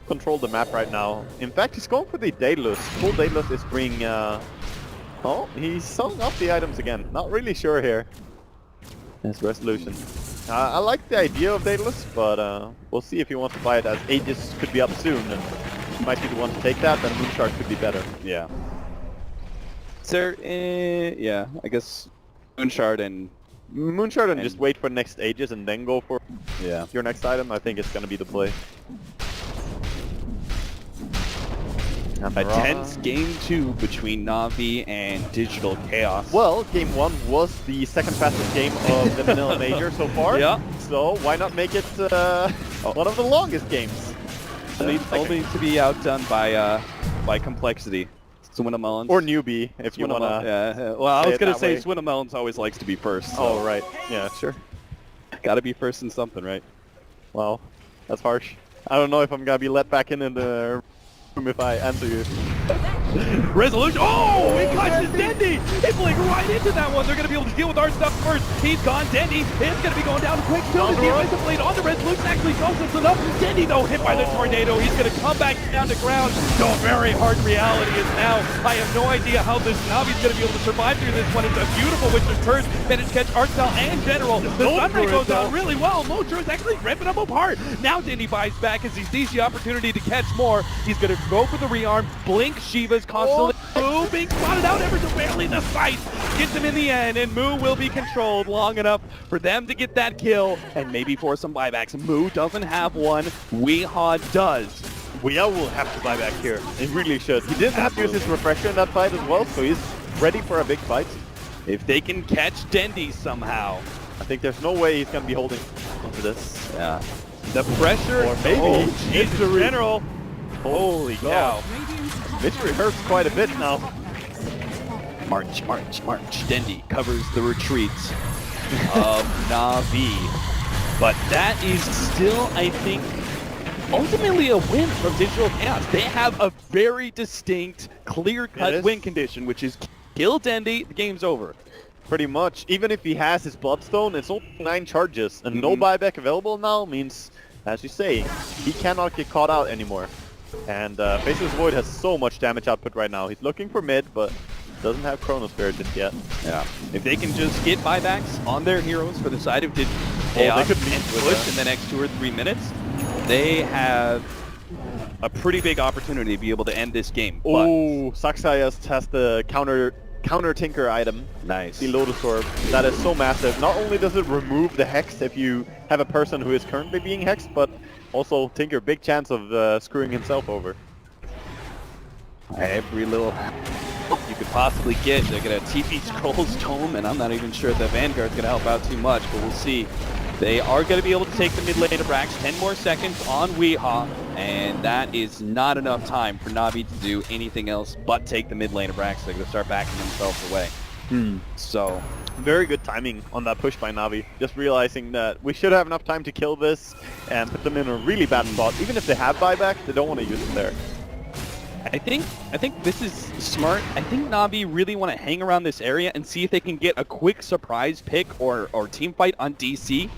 control the map right now. In fact, he's going for the Daedalus. Full Daedalus is bringing. Oh, he's selling off the items again. Not really sure here. His resolution. I like the idea of Daedalus, but we'll see if he wants to buy it, as Aegis could be up soon, and he might be the one to take that. Then Moonshard could be better. Yeah. Sir, yeah, I guess Moonshard and just wait for next Aegis and then go for your next item. I think it's going to be the play. A tense game 2 between Na'Vi and Digital Chaos. Well, game 1 was the second fastest game of the Manila Major so far. Yeah. So why not make it one of the longest games? Only to be outdone by complexity. Swinamelons. Or newbie, if you want to. Yeah. Well, I was going to say Swinamelons always likes to be first. So. Oh, right. Yeah, sure. Got to be first in something, right? Well, that's harsh. I don't know if I'm going to be let back in the room if I answer you. Resolution. Oh, he catches Dendi. He blinked right into that one. They're going to be able to deal with our stuff first. He's gone. Dendi is going to be going down quick. Still the defensive blade on the Resolution actually Joseph's enough. Dendi, though, hit by the tornado. He's going to come back down to ground. So very hard reality is now. I have no idea how this Navi's going to be able to survive through this one. It's a beautiful Winter's Curse. Managed to catch Artstyle and General. The Sunray goes down really well. Mojo is actually ripping them apart. Now Dendi buys back as he sees the opportunity to catch more. He's going to go for the rearm. Blink Shiva's constantly Moo being spotted out ever so barely. The sight gets him in the end, and Moo will be controlled long enough for them to get that kill and maybe force some buybacks. Moo doesn't have one. Weehaw does. Weehaw will have to buy back here. He really should. He didn't have to use his refresher in that fight as well, so he's ready for a big fight. If they can catch Dendi somehow. I think there's no way he's going to be holding onto this. Yeah. The pressure. Or maybe it's General. Holy cow. Vincere hurts quite a bit now. March. Dendi covers the retreats of Na'Vi. But that is still, I think, ultimately a win from Digital Chaos. They have a very distinct, clear-cut win condition, which is kill Dendi, the game's over. Pretty much. Even if he has his Bloodstone, it's only 9 charges, and no buyback available now means, as you say, he cannot get caught out anymore. And Faceless Void has so much damage output right now. He's looking for mid, but doesn't have Chrono Spirit just yet. Yeah. If they can just get buybacks on their heroes for the side of Digital Chaos and push in the next 2 or 3 minutes, they have a pretty big opportunity to be able to end this game. Oh, Saxayas has the counter Tinker item. Nice. The Lotus Orb. That is so massive. Not only does it remove the Hex if you have a person who is currently being hexed, but also Tinker, big chance of screwing himself over. Every little you could possibly get. They're going to TP Scrolls Tome, and I'm not even sure the Vanguard's going to help out too much, but we'll see. They are going to be able to take the mid lane of Rax. 10 more seconds on Weehaw, and that is not enough time for Na'Vi to do anything else but take the mid lane of Rax. They're going to start backing themselves away. So, very good timing on that push by Na'Vi. Just realizing that we should have enough time to kill this and put them in a really bad spot. Even if they have buyback, they don't want to use it there. I think this is smart. I think Na'Vi really want to hang around this area and see if they can get a quick surprise pick or team fight on DC,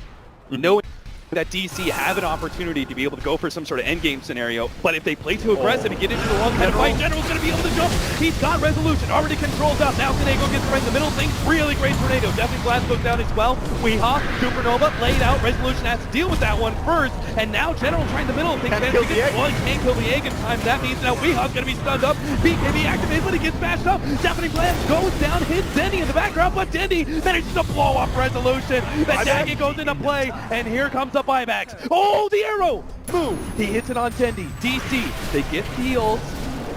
knowing that DC have an opportunity to be able to go for some sort of endgame scenario, but if they play too aggressive and get into the wrong kind of fight, General's going to be able to jump. He's got Resolution already controlled up. Now Senego gets right in the middle. Things really great tornado. Definitely Blast goes down as well. Weehaw, Supernova laid out. Resolution has to deal with that one first, and now General trying the middle. Things can't kill the egg. Well, he can't kill the egg in time. That means now Weehaw's going to be stunned up. BKB activates, but he gets bashed up. Definitely Blast goes down, hits Dendy in the background, but Dendy manages to blow up Resolution. The Daggett goes into play, and here comes the buybacks. Oh, the arrow! Move! He hits it on Dendy. DC, they get the ult,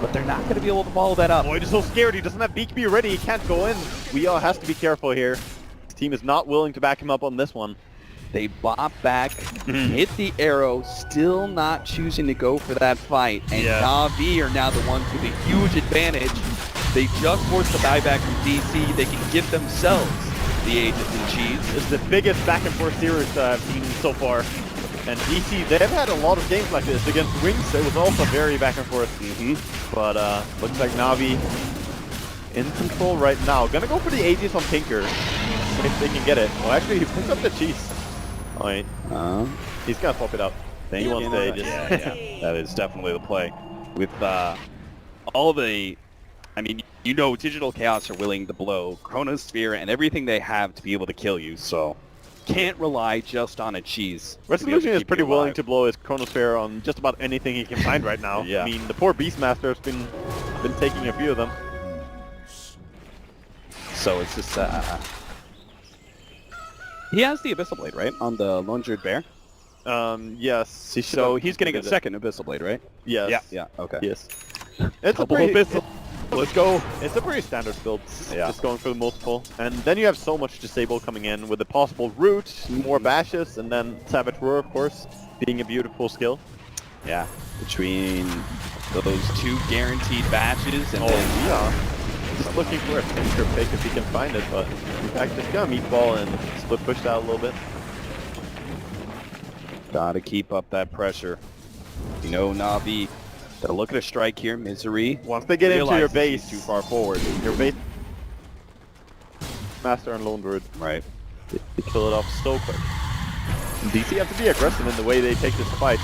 but they're not going to be able to follow that up. Void is so scared. He doesn't have BKB ready. He can't go in. Weehaw has to be careful here. His team is not willing to back him up on this one. They bop back, hit the arrow, still not choosing to go for that fight. And Na'Vi are now the ones with a huge advantage. They just forced the buyback from DC. They can give themselves the Agents and Cheese. It's the biggest back and forth series I've seen so far. And DC, they've had a lot of games like this. Against Wings, it was also very back and forth. But looks like Na'Vi in control right now. Gonna go for the Aegis on Tinker, if they can get it. Oh, actually, he picks up the cheese. Oh, wait. He's gonna swap it up. He wants the Aegis. Yeah. That is definitely the play. With all the... I mean, you know Digital Chaos are willing to blow Chronosphere and everything they have to be able to kill you, so... Can't rely just on a cheese. Resolution is pretty willing to blow his Chronosphere on just about anything he can find right now. I mean, the poor Beastmaster's been taking a few of them. So it's just he has the Abyssal Blade, right? On the Lone Druid Bear? Yes. So he's gonna get second Abyssal Blade, right? Yes. Yeah, okay. Yes. It's a pretty... Let's go. It's a pretty standard build, just going for the multiple. And then you have so much disable coming in with the possible root, more bashes, and then Savage Roar, of course, being a beautiful skill. Yeah, between those two guaranteed bashes and Just looking for a Tinker pick if he can find it, but in fact, just got a meatball and split pushed out a little bit. Gotta keep up that pressure. You know, Na'Vi. Gotta look at a strike here, Misery. Once they get into your base, too far forward. Your base, Master and Lone Druid, right? They kill it off so quick. DC have to be aggressive in the way they take this fight.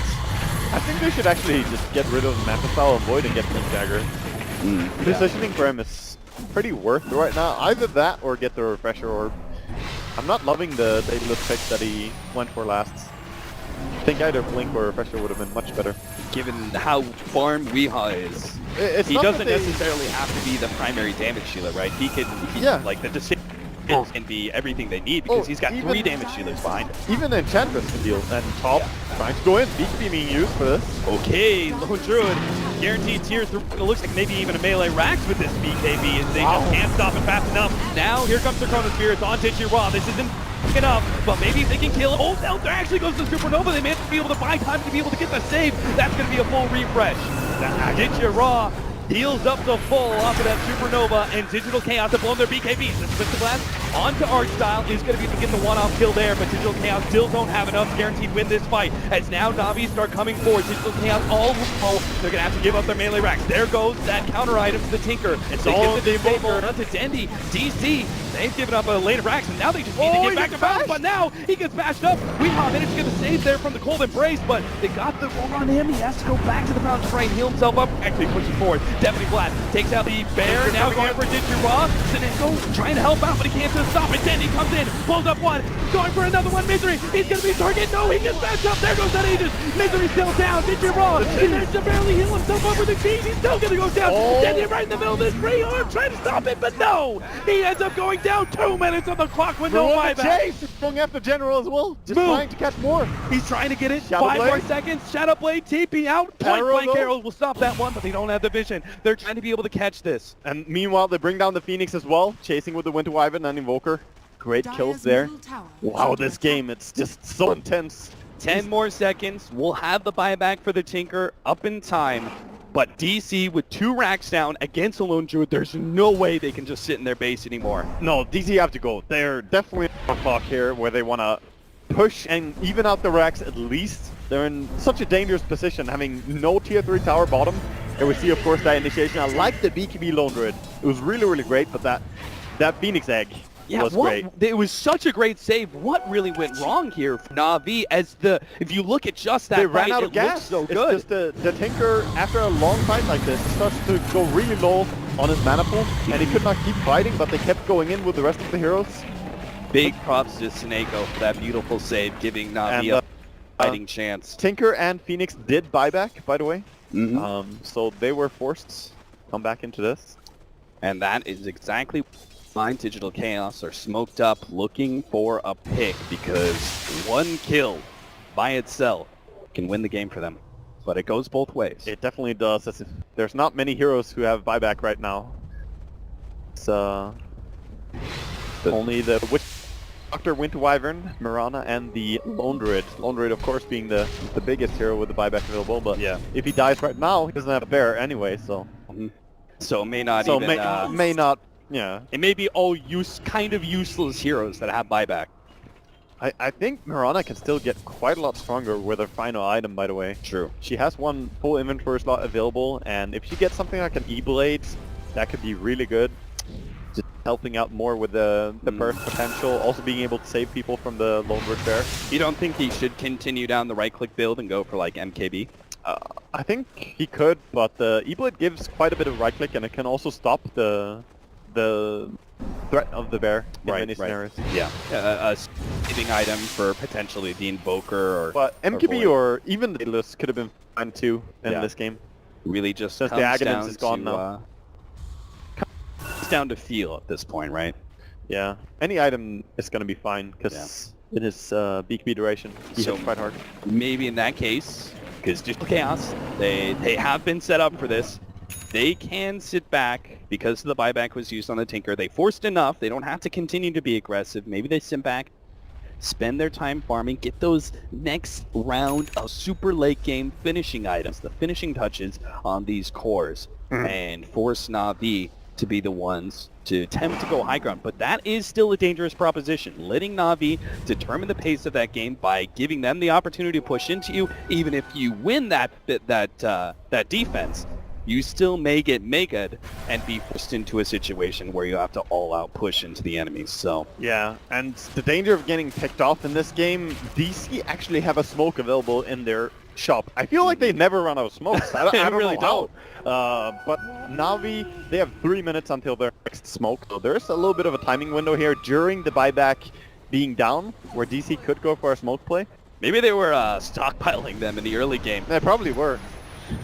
I think they should actually just get rid of Manifestile and Void and get Pink Dagger. Positioning for him is pretty worth it right now. Either that or get the Refresher Orb. I'm not loving the Daedalus pick that he went for last. I think either Blink or Refresher would have been much better. Given how farm Weehaw is, he doesn't necessarily have to be the primary damage dealer, right? He can like the decision can be everything they need because he's got 3 damage dealers behind him. Even the Enchantress can deal, and Top trying to go in. BKB being used for this. Okay, Lone Druid, guaranteed tier 3. It looks like maybe even a melee Rax with this BKB, and they just can't stop it fast enough. Now here comes the Chronosphere. It's on Raw. This isn't enough, but maybe if they can kill it. Oh, no, there actually goes the Supernova. They managed to be able to buy time to be able to get the save. That's going to be a full refresh. Raw heals up to full off of that Supernova, and Digital Chaos have blown their BKBs. The Split Blast onto Archstyle is going to be able to get the one-off kill there, but Digital Chaos still don't have enough guaranteed win this fight. As now Na'Vi start coming forward, Digital Chaos all low. They're going to have to give up their melee racks. There goes that counter item to the Tinker. It's they all get the disable onto Dendy. DC, they've given up a lane of racks, and now they just need to get back to bounce, but now he gets bashed up. Weehaw managed to get the save there from the Cold Embrace, but they got the roll on him. He has to go back to the bounce to try and heal himself up. Actually pushing forward. Definitely Blast takes out the bear, now going for Raw. Senego trying to help out, but he can't just stop it. Dendy comes in, blows up one, going for another one. Misery, he's going to be target. No, he gets bashed up. There goes that Aegis. Misery still down. Raw, he managed to barely heal himself over the cheese. He's still going to go down. Dendy right in the middle of this free arm, trying to stop it, but no. He ends up going down. 2 minutes on the clock with no buyback. Chase going after General as well. Just trying to catch more. He's trying to get it. Shadow 5 Blade. more seconds. Shadow Blade, TP out. Point blank arrows will stop that one, but they don't have the vision. They're trying to be able to catch this. And meanwhile, they bring down the Phoenix as well, chasing with the Winter Wyvern and Invoker. great kills there. Wow, this game, it's just so intense. 10 more seconds. We'll have the buyback for the Tinker up in time. But DC with 2 racks down against a Lone Druid, there's no way they can just sit in their base anymore. No, DC have to go. They're definitely on a clock here where they want to push and even out the racks at least. They're in such a dangerous position, having no tier 3 tower bottom. And we see, of course, that initiation. I like the BKB Lone Druid. It was really, really great, but that Phoenix egg was great. It was such a great save. What really went wrong here for Na'Vi if you look at just that They fight, ran out of gas. So it's good. just the Tinker, after a long fight like this, starts to go really low on his mana pool, and he could not keep fighting, but they kept going in with the rest of the heroes. Big props to Snako for that beautiful save, giving Na'Vi a fighting chance. Tinker and Phoenix did buyback, by the way. Mm-hmm. So they were forced to come back into this. And that is exactly why Digital Chaos are smoked up looking for a pick, because one kill by itself can win the game for them. But it goes both ways. It definitely does. There's not many heroes who have buyback right now. It's only the Witch Doctor, Winter Wyvern, Mirana, and the Lone Druid. Lone Druid, of course, being the biggest hero with the buyback available, but Yeah. if he dies right now, he doesn't have a bear anyway, so... So it may not So even... may not, yeah. it may be all kind of useless heroes that have buyback. I think Mirana can still get quite a lot stronger with her final item, by the way. True. She has one full inventory slot available, and if she gets something like an E-Blade, that could be really good. Just helping out more with the burst potential, also being able to save people from the Lone Druid Bear. You don't think he should continue down the right-click build and go for, like, MKB? I think he could, but the E-Blade gives quite a bit of right-click, and it can also stop the threat of the bear in many scenarios. Yeah. A saving item for potentially the Invoker or... But MKB Void. or even the Daedalus could have been fine too in Yeah. this game. Really just Since the comes Aghanim's down is gone to, now. Comes down to feel at this point, right? Yeah, any item is going to be fine because it is BKB duration. He So- hits quite hard. Maybe in that case, because Digital Chaos, they have been set up for this. They can sit back because the buyback was used on the Tinker. They forced enough. They don't have to continue to be aggressive. Maybe they sit back, spend their time farming, get those next round of super late game finishing items, the finishing touches on these cores, and force Na'Vi to be the ones to attempt to go high ground. But that is still a dangerous proposition. Letting Na'Vi determine the pace of that game by giving them the opportunity to push into you, even if you win that defense, you still may get mega'd and be forced into a situation where you have to all-out push into the enemies. So Yeah, and the danger of getting picked off in this game, DC actually have a smoke available in their shop. I feel like they never run out of smokes. I don't really know how. But Na'Vi, they have 3 minutes until their next smoke. So there's a little bit of a timing window here during the buyback being down, where DC could go for a smoke play. maybe they were stockpiling them in the early game. They probably were.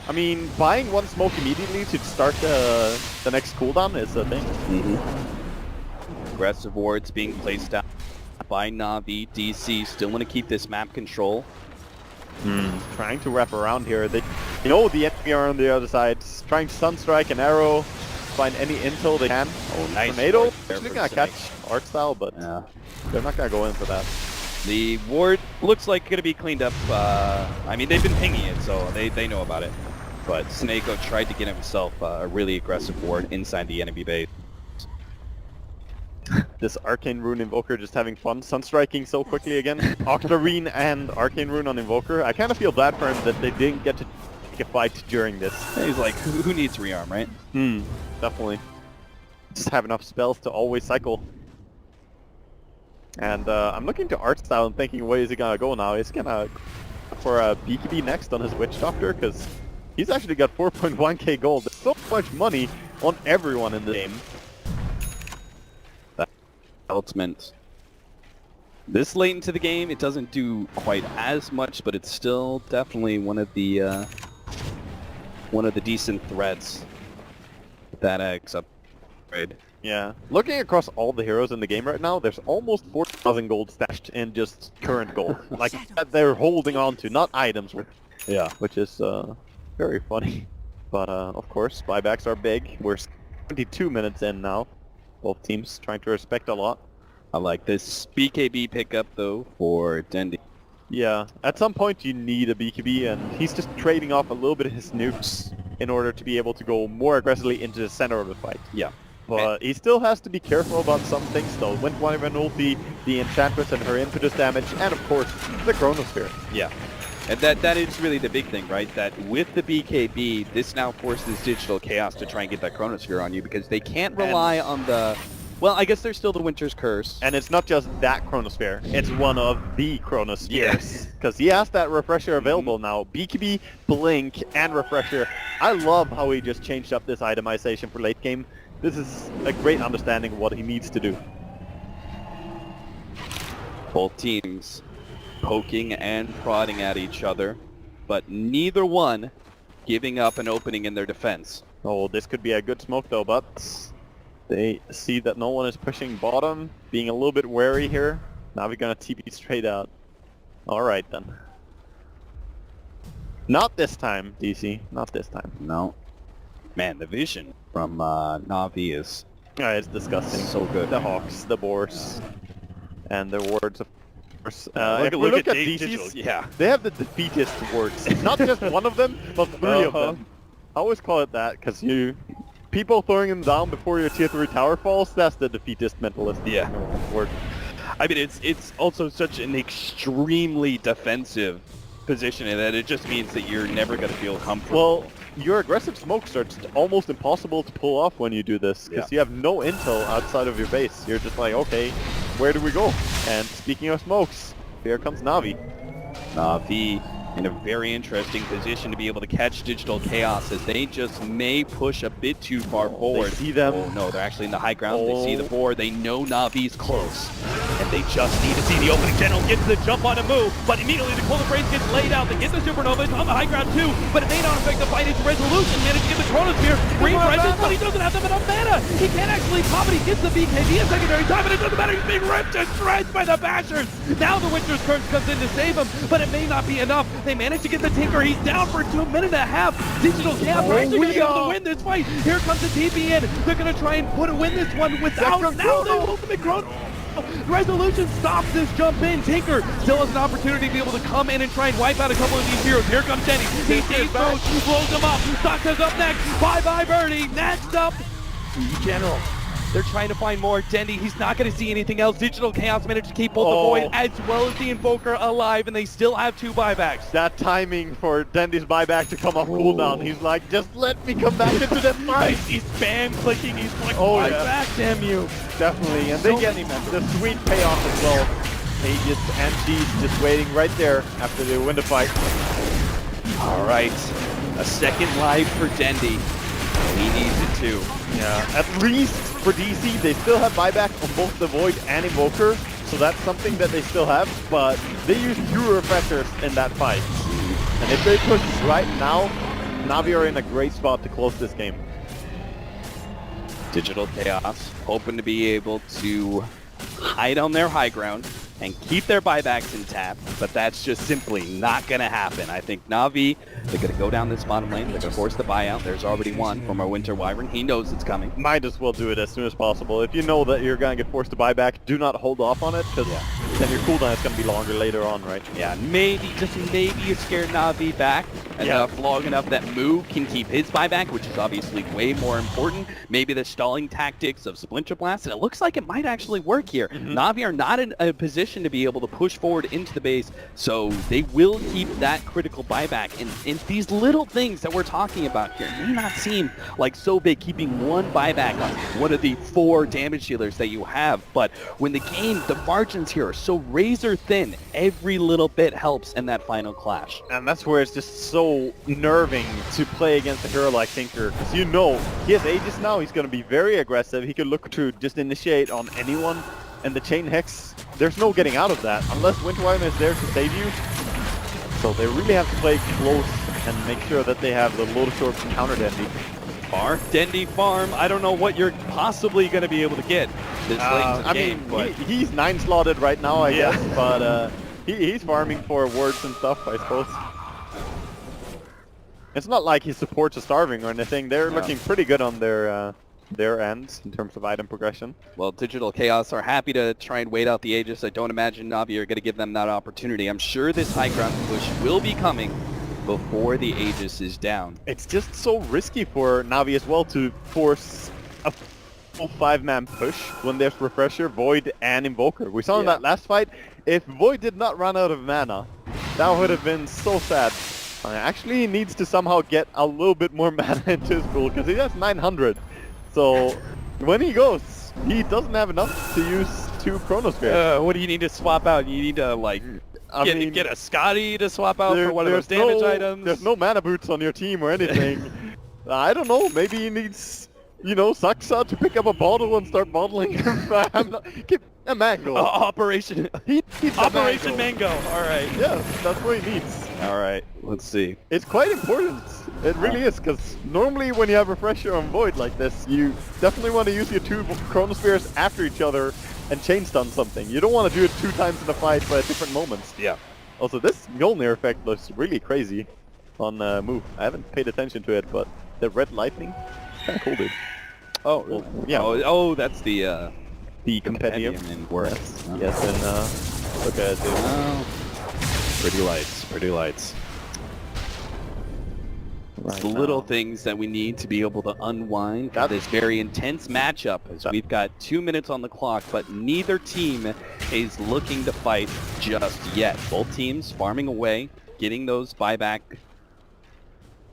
I mean, buying one smoke immediately to start the next cooldown is a thing. Aggressive wards being placed down by Na'Vi. DC still want to keep this map control. Trying to wrap around here. They know the enemy are on the other side. Trying to Sunstrike and Arrow, find any intel they can. Oh, nice. Tornado, ward there actually for gonna Snake. catch art style, but Yeah. they're not gonna go in for that. The ward looks like going to be cleaned up. I mean, they've been pinging it, so they know about it. But Snako tried to get himself a really aggressive ward inside the enemy base. This Arcane Rune Invoker just having fun. Sunstriking so quickly again. Octarine and Arcane Rune on Invoker. I kind of feel bad for him that they didn't get to take a fight during this. He's like, who needs rearm, right? Definitely. Just have enough spells to always cycle. And I'm looking to art style and thinking, where is he gonna go now? Is he gonna go for a BKB next on his Witch Doctor? Because he's actually got 4.1k gold. There's so much money on everyone in the game. Ultimate. This late into the game, it doesn't do quite as much, but it's still definitely one of the decent threats. That X upgrade. Yeah. Looking across all the heroes in the game right now, there's almost 4,000 gold stashed in just current gold. Like, that they're holding on to, not items. Yeah. Which is very funny. But, of course, buybacks are big. We're 22 minutes in now. Both teams trying to respect a lot. I like this BKB pickup though for Dendi. Yeah, at some point you need a BKB, and he's just trading off a little bit of his nukes in order to be able to go more aggressively into the center of the fight. Yeah. But he still has to be careful about some things though. Wind Wyvern ulti, the Enchantress and her impetus damage, and of course, the Chronosphere. Yeah. And that is really the big thing, right? That with the BKB, this now forces Digital Chaos to try and get that Chronosphere on you because they can't rely on the... Well, I guess there's still the Winter's Curse. And it's not just that Chronosphere, it's one of the Chronospheres. Yes. Because he has that Refresher available now. BKB, Blink, and Refresher. I love how he just changed up this itemization for late game. This is a great understanding of what he needs to do. Both teams poking and prodding at each other, but neither one giving up an opening in their defense. Oh, this could be a good smoke though, but they see that no one is pushing bottom, being a little bit wary here. Now we're gonna TP straight out. Alright then. Not this time, DC. Not this time. No. Man, the vision from Na'Vi is It's disgusting. so good. The Hawks, the Boars, and their wards of course. Look if we look at Digital. DC's, Yeah. they have the defeatist wards. Not just one of them, but three of them. I always call it that, because people throwing them down before your tier 3 tower falls, that's the defeatist mentalist. Yeah. Word. I mean, it's also such an extremely defensive position in that it just means that you're never going to feel comfortable. Well, your aggressive smokes are just almost impossible to pull off when you do this, because you have no intel outside of your base. You're just like, okay, where do we go? And speaking of smokes, here comes Na'Vi. Na'Vi in a very interesting position to be able to catch Digital Chaos as they just may push a bit too far forward. They see them. Oh no, they're actually in the high ground. They see the board. They know Na'Vi's close. And they just need to see the opening general get to the jump on a move. But immediately the Cold Embrace gets laid out. They get the Supernova. It's on the high ground too. But it may not affect the fight. It's Resolution. Managed to get the Chronosphere. Refreshes, but he doesn't have enough mana. He can't actually pop it. He gets the BKB a secondary time, but it doesn't matter. He's being ripped to shreds by the Bashers. Now the Winter's Curse comes in to save him, but it may not be enough. They manage to get the Tinker. He's down for 2 minutes and a half. Digital Chaos are actually going to be able to win this fight. Here comes the TP in. They're going to try and win this one without now the ultimate Chrono. Resolution stops this jump in. Tinker still has an opportunity to be able to come in and try and wipe out a couple of these heroes. Here comes Denny. He stays close, blows him up. Saka's up next. Bye-bye, Birdie. Next up, General. They're trying to find more. Dendi, he's not going to see anything else. Digital Chaos managed to keep both the Void as well as the Invoker alive, and they still have 2 buybacks. That timing for Dendy's buyback to come off cooldown, he's like, just let me come back into the fight. He's spam clicking, he's like, back, damn you. Definitely, and they get the sweet payoff as well. Aegis and Cheese just waiting right there after they win the fight. All right, a second life for Dendi. He needs it too. Yeah, at least for DC, they still have buyback on both the Void and Invoker, so that's something that they still have, but they use fewer refreshers in that fight. And if they push right now, Na'Vi are in a great spot to close this game. Digital Chaos hoping to be able to hide on their high ground and keep their buybacks intact, but that's just simply not going to happen. I think Na'Vi, they're going to go down this bottom lane. They're going to force the buyout. There's already one from our Winter Wyvern. He knows it's coming. Might as well do it as soon as possible. If you know that you're going to get forced to buy back, do not hold off on it, because then your cooldown is going to be longer later on, right? Yeah, maybe, just maybe you scare Na'Vi back enough, long enough that Moo can keep his buyback, which is obviously way more important. Maybe the stalling tactics of Splinter Blast, and it looks like it might actually work here. Na'Vi are not in a position to be able to push forward into the base, so they will keep that critical buyback. And these little things that we're talking about here may not seem like so big, keeping one buyback on one of the 4 damage dealers that you have, but when the game, the margins here are so razor thin, every little bit helps in that final clash. And that's where it's just so nerving to play against a hero like Tinker, because you know, he has Aegis now, he's going to be very aggressive, he could look to just initiate on anyone, and the Chain Hex, there's no getting out of that, unless Winter Wyvern is there to save you. So they really have to play close and make sure that they have the Lotus Orb to counter Dendi. Dendi farm, I don't know what you're possibly going to be able to get this late in the game, but he's 9 slotted right now, I guess, but he's farming for wards and stuff, I suppose. It's not like his supports are starving or anything. They're looking pretty good on their their end in terms of item progression. Well, Digital Chaos are happy to try and wait out the Aegis. I don't imagine Na'Vi are going to give them that opportunity. I'm sure this high ground push will be coming before the Aegis is down. It's just so risky for Na'Vi as well to force a full 5-man push when there's Refresher, Void, and Invoker. We saw in that last fight, if Void did not run out of mana, that would have been so sad. Actually, he needs to somehow get a little bit more mana into his pool, because he has 900. So, when he goes, he doesn't have enough to use 2 Chronospheres. What do you need to swap out? You need to, like, get a Scotty to swap out for one of those damage items? There's no mana boots on your team or anything. I don't know, maybe he needs, you know, Saksa to pick up a bottle and start bottling him. Give a mango. Operation Operation Mango. All right. Yeah, that's what he needs. All right. Let's see. It's quite important. It really is, because normally when you have Refresher on Void like this, you definitely want to use your 2 Chronospheres after each other and chain stun something. You don't want to do it 2 times in a fight but at different moments. Yeah. Also, this Mjolnir effect looks really crazy on Move. I haven't paid attention to it, but the red lightning, it's kind of cool, dude. Oh, well, yeah. Oh, that's the compendium in words. Yes, and look at it, dude. Oh. Pretty lights. Pretty lights. It's the little things that we need to be able to unwind for this very intense matchup, as we've got 2 minutes on the clock, but neither team is looking to fight just yet. Both teams farming away, getting those buyback,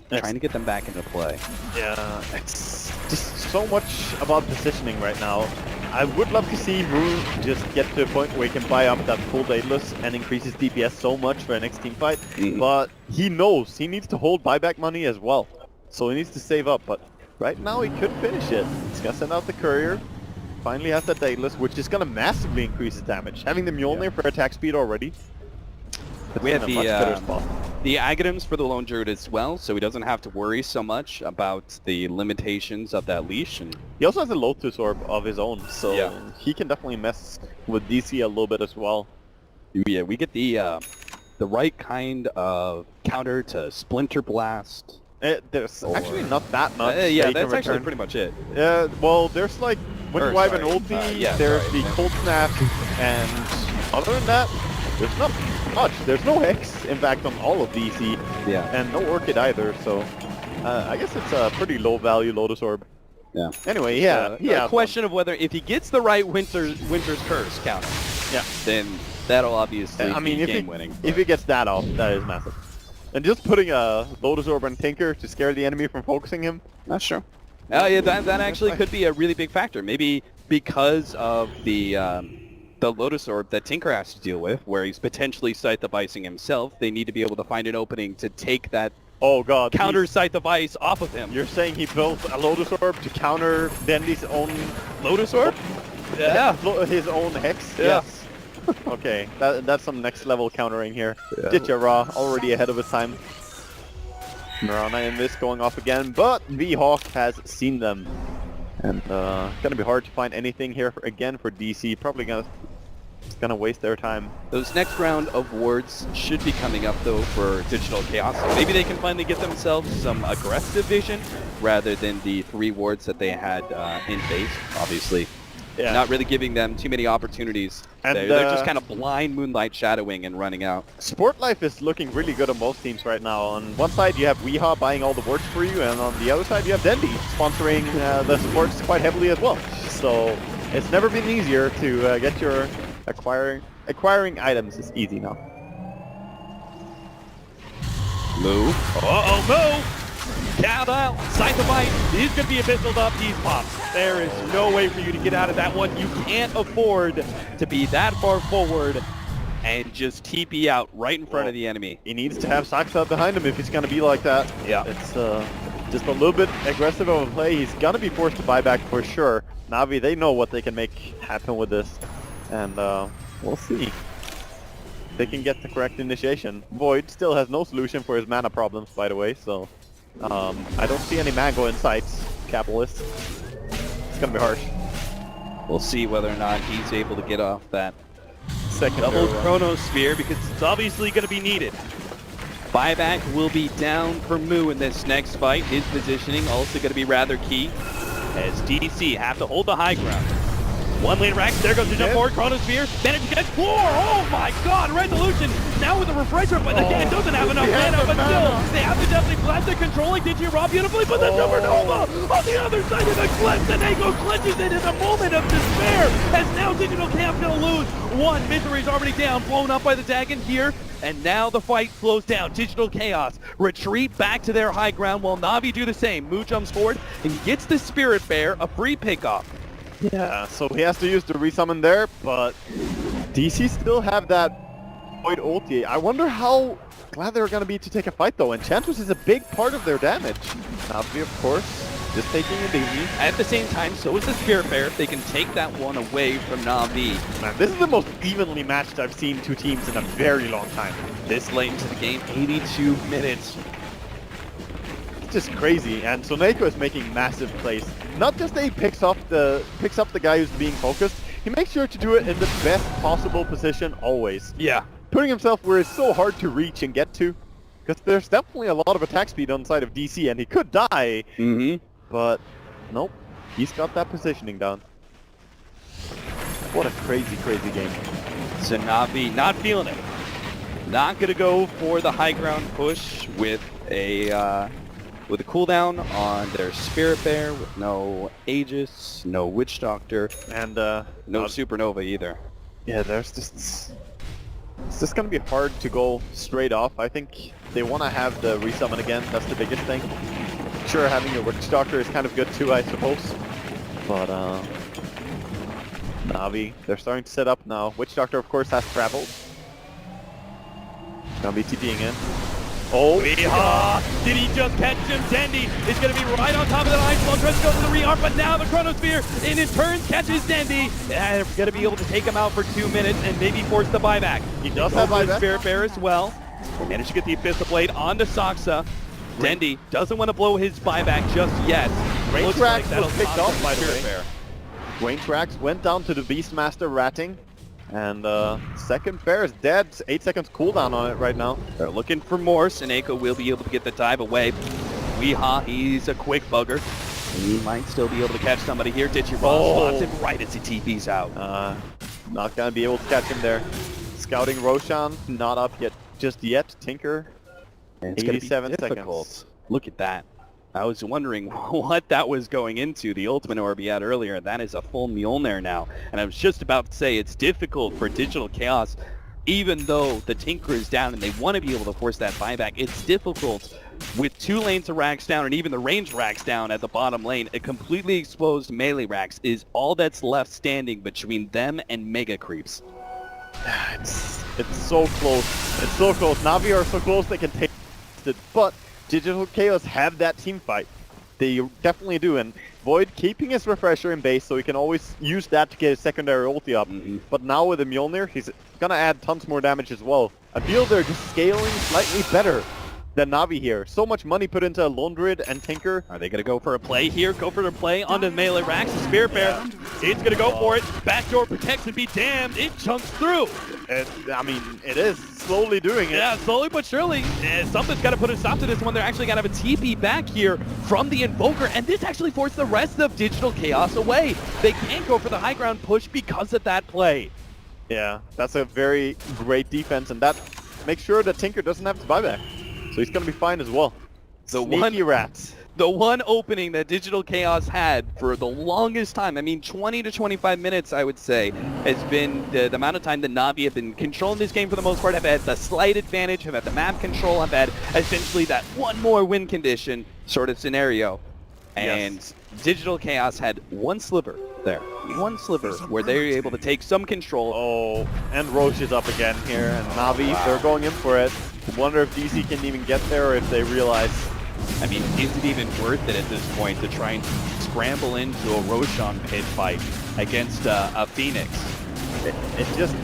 trying to get them back into play. Yeah, it's just so much about positioning right now. I would love to see Moon just get to a point where he can buy up that full Daedalus and increase his DPS so much for the next team fight, but he knows he needs to hold buyback money as well. So he needs to save up, but right now he could finish it. He's gonna send out the courier, finally has that Daedalus, which is gonna massively increase his damage. Having the Mjolnir for attack speed already, we have in a much better spot. the Aghanim's for the Lone Druid as well, so he doesn't have to worry so much about the limitations of that leash. And he also has a Lotus Orb of his own, so he can definitely mess with DC a little bit as well. Yeah, we get the right kind of counter to Splinter Blast. There's actually not that much. Yeah, that's actually pretty much it. Well, there's like when you have an ulti, there's the Cold Snap, and other than that, there's not much. There's no Hex, in fact, on all of DC, and no Orchid either, so I guess it's a pretty low value Lotus Orb. Yeah. Anyway, a question of whether if he gets the right Winter's Curse counter, then that'll obviously be game winning. If he gets that off, that is massive. And just putting a Lotus Orb on Tinker to scare the enemy from focusing him. That's true. Yeah, that actually could be a really big factor. Maybe because of the Lotus Orb that Tinker has to deal with, where he's potentially Scythe of Icing himself, they need to be able to find an opening to take that counter Scythe of Ice off of him. You're saying he built a Lotus Orb to counter Dendy's own Lotus Orb? Yeah. His own Hex? Yeah. Yes. Okay, that's some next level countering here. Ra already ahead of his time. Mirana and this going off again, but V-Hawk has seen them. And gonna be hard to find anything here again for DC. Probably gonna waste their time. Those next round of wards should be coming up though for Digital Chaos. So maybe they can finally get themselves some aggressive vision rather than the 3 wards that they had in base. Obviously, not really giving them too many opportunities. And they're just kind of blind Moonlight shadowing and running out. Sport Life is looking really good on both teams right now. On one side you have Weehaw buying all the wards for you, and on the other side you have Dendy sponsoring the supports quite heavily as well. So it's never been easier to get your acquiring items is easy now. Move. Uh-oh, Move! Count out. Scythe of Ice is going to be abyssal up. These pops. There is no way for you to get out of that one. You can't afford to be that far forward and just TP out right in front of the enemy. He needs to have Saksa behind him if he's going to be like that. Yeah. It's just a little bit aggressive of a play. He's going to be forced to buy back for sure. Na'Vi, they know what they can make happen with this. And we'll see. They can get the correct initiation. Void still has no solution for his mana problems, by the way, so I don't see any Mango in sight, Capitalist. It's gonna be harsh. We'll see whether or not he's able to get off that second double Chronosphere, because it's obviously going to be needed. Buyback will be down for Moo in this next fight. His positioning also going to be rather key. as DC have to hold the high ground. One lane Rax, there goes the jump forward, Chronosphere, managed to get floor, oh my god, Resolution now with the refresher, but again, doesn't have enough mana, but still, they have to definitely blast the controlling Digi Rob beautifully, but the Supernova on the other side of the cliff, and Echo clinches it in a moment of despair, as now Digital Chaos gonna lose. One, Misery's already down, blown up by the Dagon here, and now the fight slows down. Digital Chaos retreat back to their high ground while Na'Vi do the same. Moo jumps forward and gets the Spirit Bear, a free pickoff. Yeah, so he has to use the resummon there, but DC still have that Void ulti. I wonder how glad they're going to be to take a fight though. Enchantress is a big part of their damage. Na'Vi, of course, just taking it easy. At the same time, so is the Spirit Bear. They can take that one away from Na'Vi. Man, this is the most evenly matched I've seen two teams in a very long time. This late into the game, 82 minutes. It's just crazy, and Soneko is making massive plays. Not just that he picks up the guy who's being focused, he makes sure to do it in the best possible position always. Yeah. Putting himself where it's so hard to reach and get to, because there's definitely a lot of attack speed on the side of DC, and he could die, but nope, he's got that positioning down. What a crazy, crazy game. So Na'Vi not feeling it. Not gonna go for the high ground push with a cooldown on their Spirit Bear, with no Aegis, no Witch Doctor, And no Supernova either. yeah, there's just... It's just gonna be hard to go straight off. I think they want to have the resummon again, that's the biggest thing. Sure, having a Witch Doctor is kind of good too, I suppose. But, Na'Vi, they're starting to set up now. Witch Doctor, of course, has traveled. Gonna be TPing in. Oh, Did he just catch him? Dandy is going to be right on top of the line. Slow tries to go for the re-arm, but now the Chronosphere in his turn catches Dandy. And they're going to be able to take him out for 2 minutes and maybe force the buyback. He does have buyback. Spirit Bear as well. Managed to get the Abyssal Blade onto Saksa. Dandy doesn't want to blow his buyback just yet. Range Rax that'll was picked stop off, by the Spirit way. Bear. Range Rax went down to the Beastmaster ratting. And second bear is dead. 8 seconds cooldown on it right now. They're looking for more. Soneko will be able to get the dive away. Weehaw, he's a quick bugger. He might still be able to catch somebody here. Digirob spots him right as he TP's out. Not gonna be able to catch him there. Scouting Roshan, not up yet, just yet. Tinker, And it's gonna be 87 difficult. seconds. Look at that. I was wondering what that was going into, the ultimate orb he had earlier. That is a full Mjolnir now. And I was just about to say it's difficult for Digital Chaos, even though the Tinker is down and they want to be able to force that buyback. It's difficult with 2 lanes of racks down and even the range racks down at the bottom lane. A completely exposed melee racks is all that's left standing between them and Mega Creeps. It's so close. It's so close. Na'Vi are so close they can take it, but Digital Chaos have that team fight. They definitely do, and Void keeping his refresher in base so he can always use that to get his secondary ulti up. But now with the Mjolnir, he's gonna add tons more damage as well. I feel they're just scaling slightly better than Na'Vi here. So much money put into Lone Druid and Tinker. Are they going to go for a play here? Go for the play onto the melee racks. The Spirit Bear, it's going to go for it. Backdoor protects and be damned. It chunks through. I mean, it is slowly doing it. Yeah, slowly but surely. Something's got to put a stop to this one. They're actually going to have a TP back here from the Invoker, and this actually forced the rest of Digital Chaos away. They can't go for the high ground push because of that play. Yeah, that's a very great defense, and that makes sure that Tinker doesn't have to buy back. So he's going to be fine as well. Sneaky rats. The one opening that Digital Chaos had for the longest time, I mean 20 to 25 minutes I would say, has been the amount of time that Na'Vi have been controlling this game for the most part, have had the slight advantage, have had the map control, have had essentially that one more win condition sort of scenario. And Digital Chaos had one sliver there. One sliver where they were able to take some control. Oh, and Roche is up again here, and Na'Vi, they're going in for it. Wonder if DC can even get there or if they realize... I mean, is it even worth it at this point to try and scramble into a Roshan pit fight against a Phoenix? It just...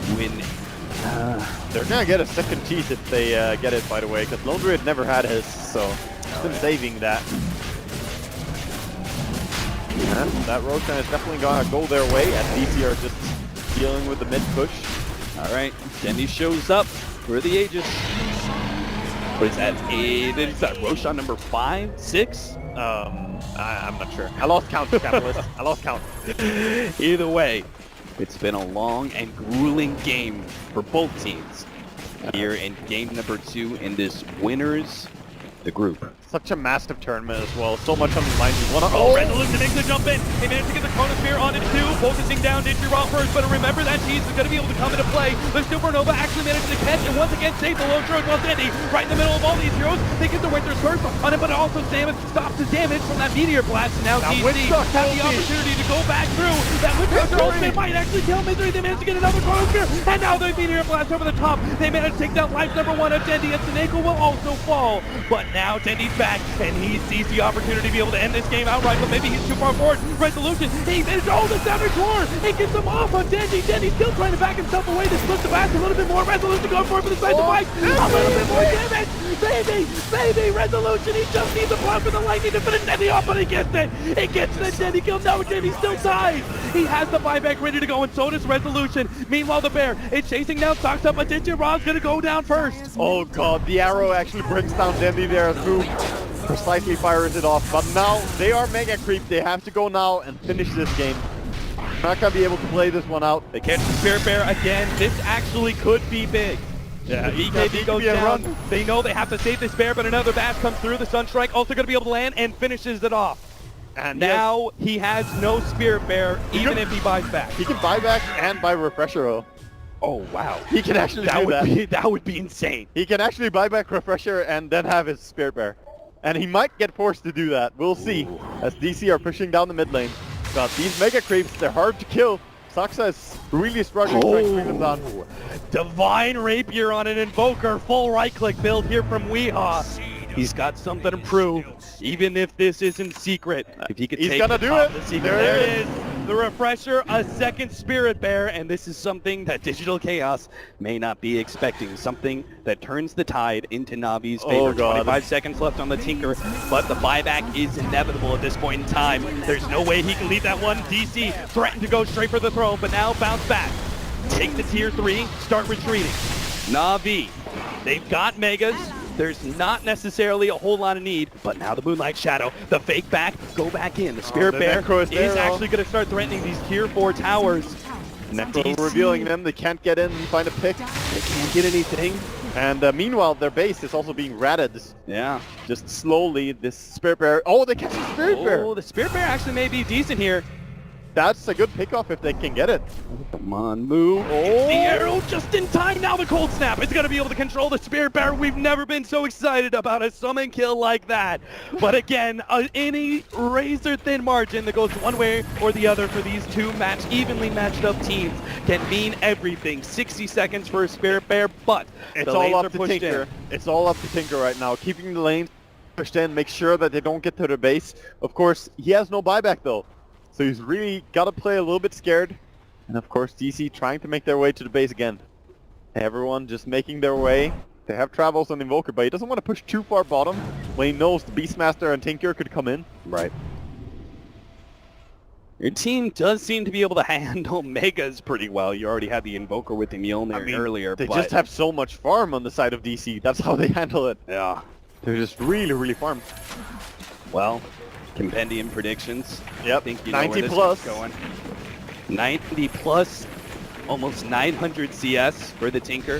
they're going to get a second cheese if they get it, by the way, because Lone Druid never had his, so he's been saving that. And that Roshan is definitely going to go their way, and DC are just dealing with the mid push. All right, Denny shows up for the Aegis. What is that? Is that Roshan number 5, 6? I'm not sure. I lost count, Catalyst. I lost count. Either way, it's been a long and grueling game for both teams. Here in game number 2 in this winners the group. Such a massive tournament as well. So much on the line. You wanna Resolution makes the jump in. They managed to get the Chronosphere on it too, focusing down Ninja Raw first, but remember that cheese is going to be able to come into play. The Supernova actually managed to catch and once again save the low throw while Sandy right in the middle of all these heroes. They get the Winter's Curse on it, but it also stops the damage from that Meteor Blast. And now DC have the opportunity to go back through. That Winter's ultimate might actually kill Misery. They managed to get another Chronosphere, and now the Meteor Blast over the top. They managed to take down life number 1 of Dendi, and Seneko will also fall. But now Dendi's back, and he sees the opportunity to be able to end this game outright, but maybe he's too far forward. Resolution, he managed to hold the Savage War. He gets him off on Dendi. Dendi's still trying to back himself away to split the back a little bit more. Resolution going for it for the side of the fight. A little bit more damage. Baby, Resolution. He just needs a block for the lightning to finish Dendi off, but he gets it. He gets the Dendi kill. No, Dendi still dies. He has the buyback ready to go, and so does Resolution. Meanwhile, the Bear is chasing down, stocks up, but Ninja Raw's gonna go down first. Oh god, the arrow actually brings down Dendi there through. Precisely fires it off, but now they are mega creep. They have to go now and finish this game. Not gonna be able to play this one out. They catch the Spirit Bear again. This actually could be big. Yeah, EKB goes down. Run. They know they have to save this Bear, but another bash comes through. The Sunstrike also going to be able to land and finishes it off. And now he has no Spirit Bear, even if he buys back. He can buy back and buy Refresher though. Oh wow. He can actually do that. That would be insane. He can actually buy back Refresher and then have his Spirit Bear. And he might get forced to do that. We'll see. As DC are pushing down the mid lane. But these mega creeps, they're hard to kill. Saxa is really struggling trying to bring them down. Divine Rapier on an Invoker, full right-click build here from Weehaw. He's got something to prove, even if this isn't secret. If he could take gonna do it. The secret. There it is. The Refresher, a second Spirit Bear, and this is something that Digital Chaos may not be expecting. Something that turns the tide into Navi's favor. 25 seconds left on the Tinker, but the buyback is inevitable at this point in time. There's no way he can leave that one. DC threatened to go straight for the throne, but now bounce back. Take the tier 3, start retreating. Navi, they've got Megas. There's not necessarily a whole lot of need, but now the Moonlight Shadow, the fake back, go back in. The Spirit Bear is actually going to start threatening these tier 4 towers. Necro revealing them, they can't get in and find a pick. They can't get anything. And meanwhile, their base is also being ratted. Yeah. Just slowly, this Spirit Bear... Oh, they catch the Spirit Bear! Oh, the Spirit Bear actually may be decent here. That's a good pickoff if they can get it. Come on, move. Oh, the arrow just in time. Now the Cold Snap is going to be able to control the Spirit Bear. We've never been so excited about a summon kill like that. But again, any razor-thin margin that goes one way or the other for these two evenly matched up teams can mean everything. 60 seconds for a Spirit Bear, but it's all up to Tinker. It's all up to Tinker right now. Keeping the lanes pushed in, make sure that they don't get to their base. Of course, he has no buyback though. So he's really got to play a little bit scared. And of course DC trying to make their way to the base again. Everyone just making their way. They have Travels on Invoker, but he doesn't want to push too far bottom when he knows the Beastmaster and Tinker could come in. Right. Your team does seem to be able to handle Megas pretty well. You already had the Invoker with the Mjolnir earlier. They just have so much farm on the side of DC. That's how they handle it. Yeah. They're just really farmed. Well, Compendium predictions. Yep, I think you 90 know where this plus. is going. 90 plus, almost 900 CS for the Tinker.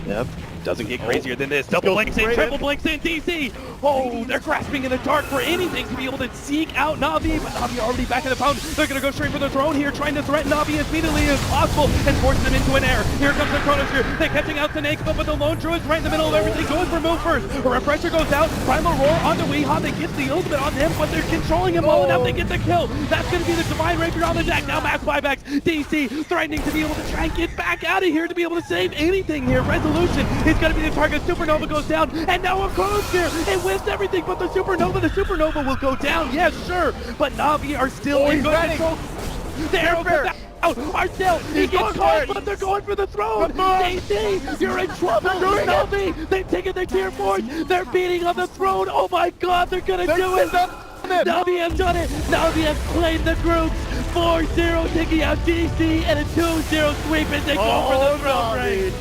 Yep. Doesn't get crazier than this. Double blinks in, triple blinks in, DC! Oh, they're grasping in the dark for anything to be able to seek out Navi, but Navi already back in the pound. They're going to go straight for the throne here, trying to threaten Navi as speedily as possible and force them into an air. Here comes the Chronosphere. They're catching out Seneko, but the Lone Druid's right in the middle of everything, going for move first. A Refresher goes out, Primal Roar onto Weehaw. They get the ultimate on him, but they're controlling him well enough. They get the kill. That's going to be the Divine Rapier on the deck. Now max buybacks. DC threatening to be able to try and get back out of here to be able to save anything here. Resolution is going to be the target. Supernova goes down, and now a Chronosphere. It whiffs everything but the Supernova will go down, yes, sure, but Navi are still in good control. The arrow comes out, Arcel, he gets caught, but they're going for the throne. DC, you're in trouble, Navi. They've taken their tier 4s, they're beating on the throne. Oh my god, they're gonna do it. Navi have done it. Navi have claimed the groups. 4-0 taking out DC, and a 2-0 sweep as they go for the throne race.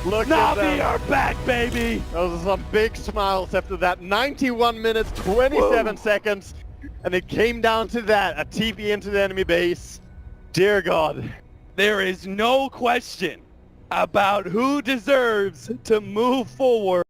Look at Navi them. are back, baby! Those are some big smiles after that. 91 minutes, 27 seconds. And it came down to that. A TP into the enemy base. Dear God. There is no question about who deserves to move forward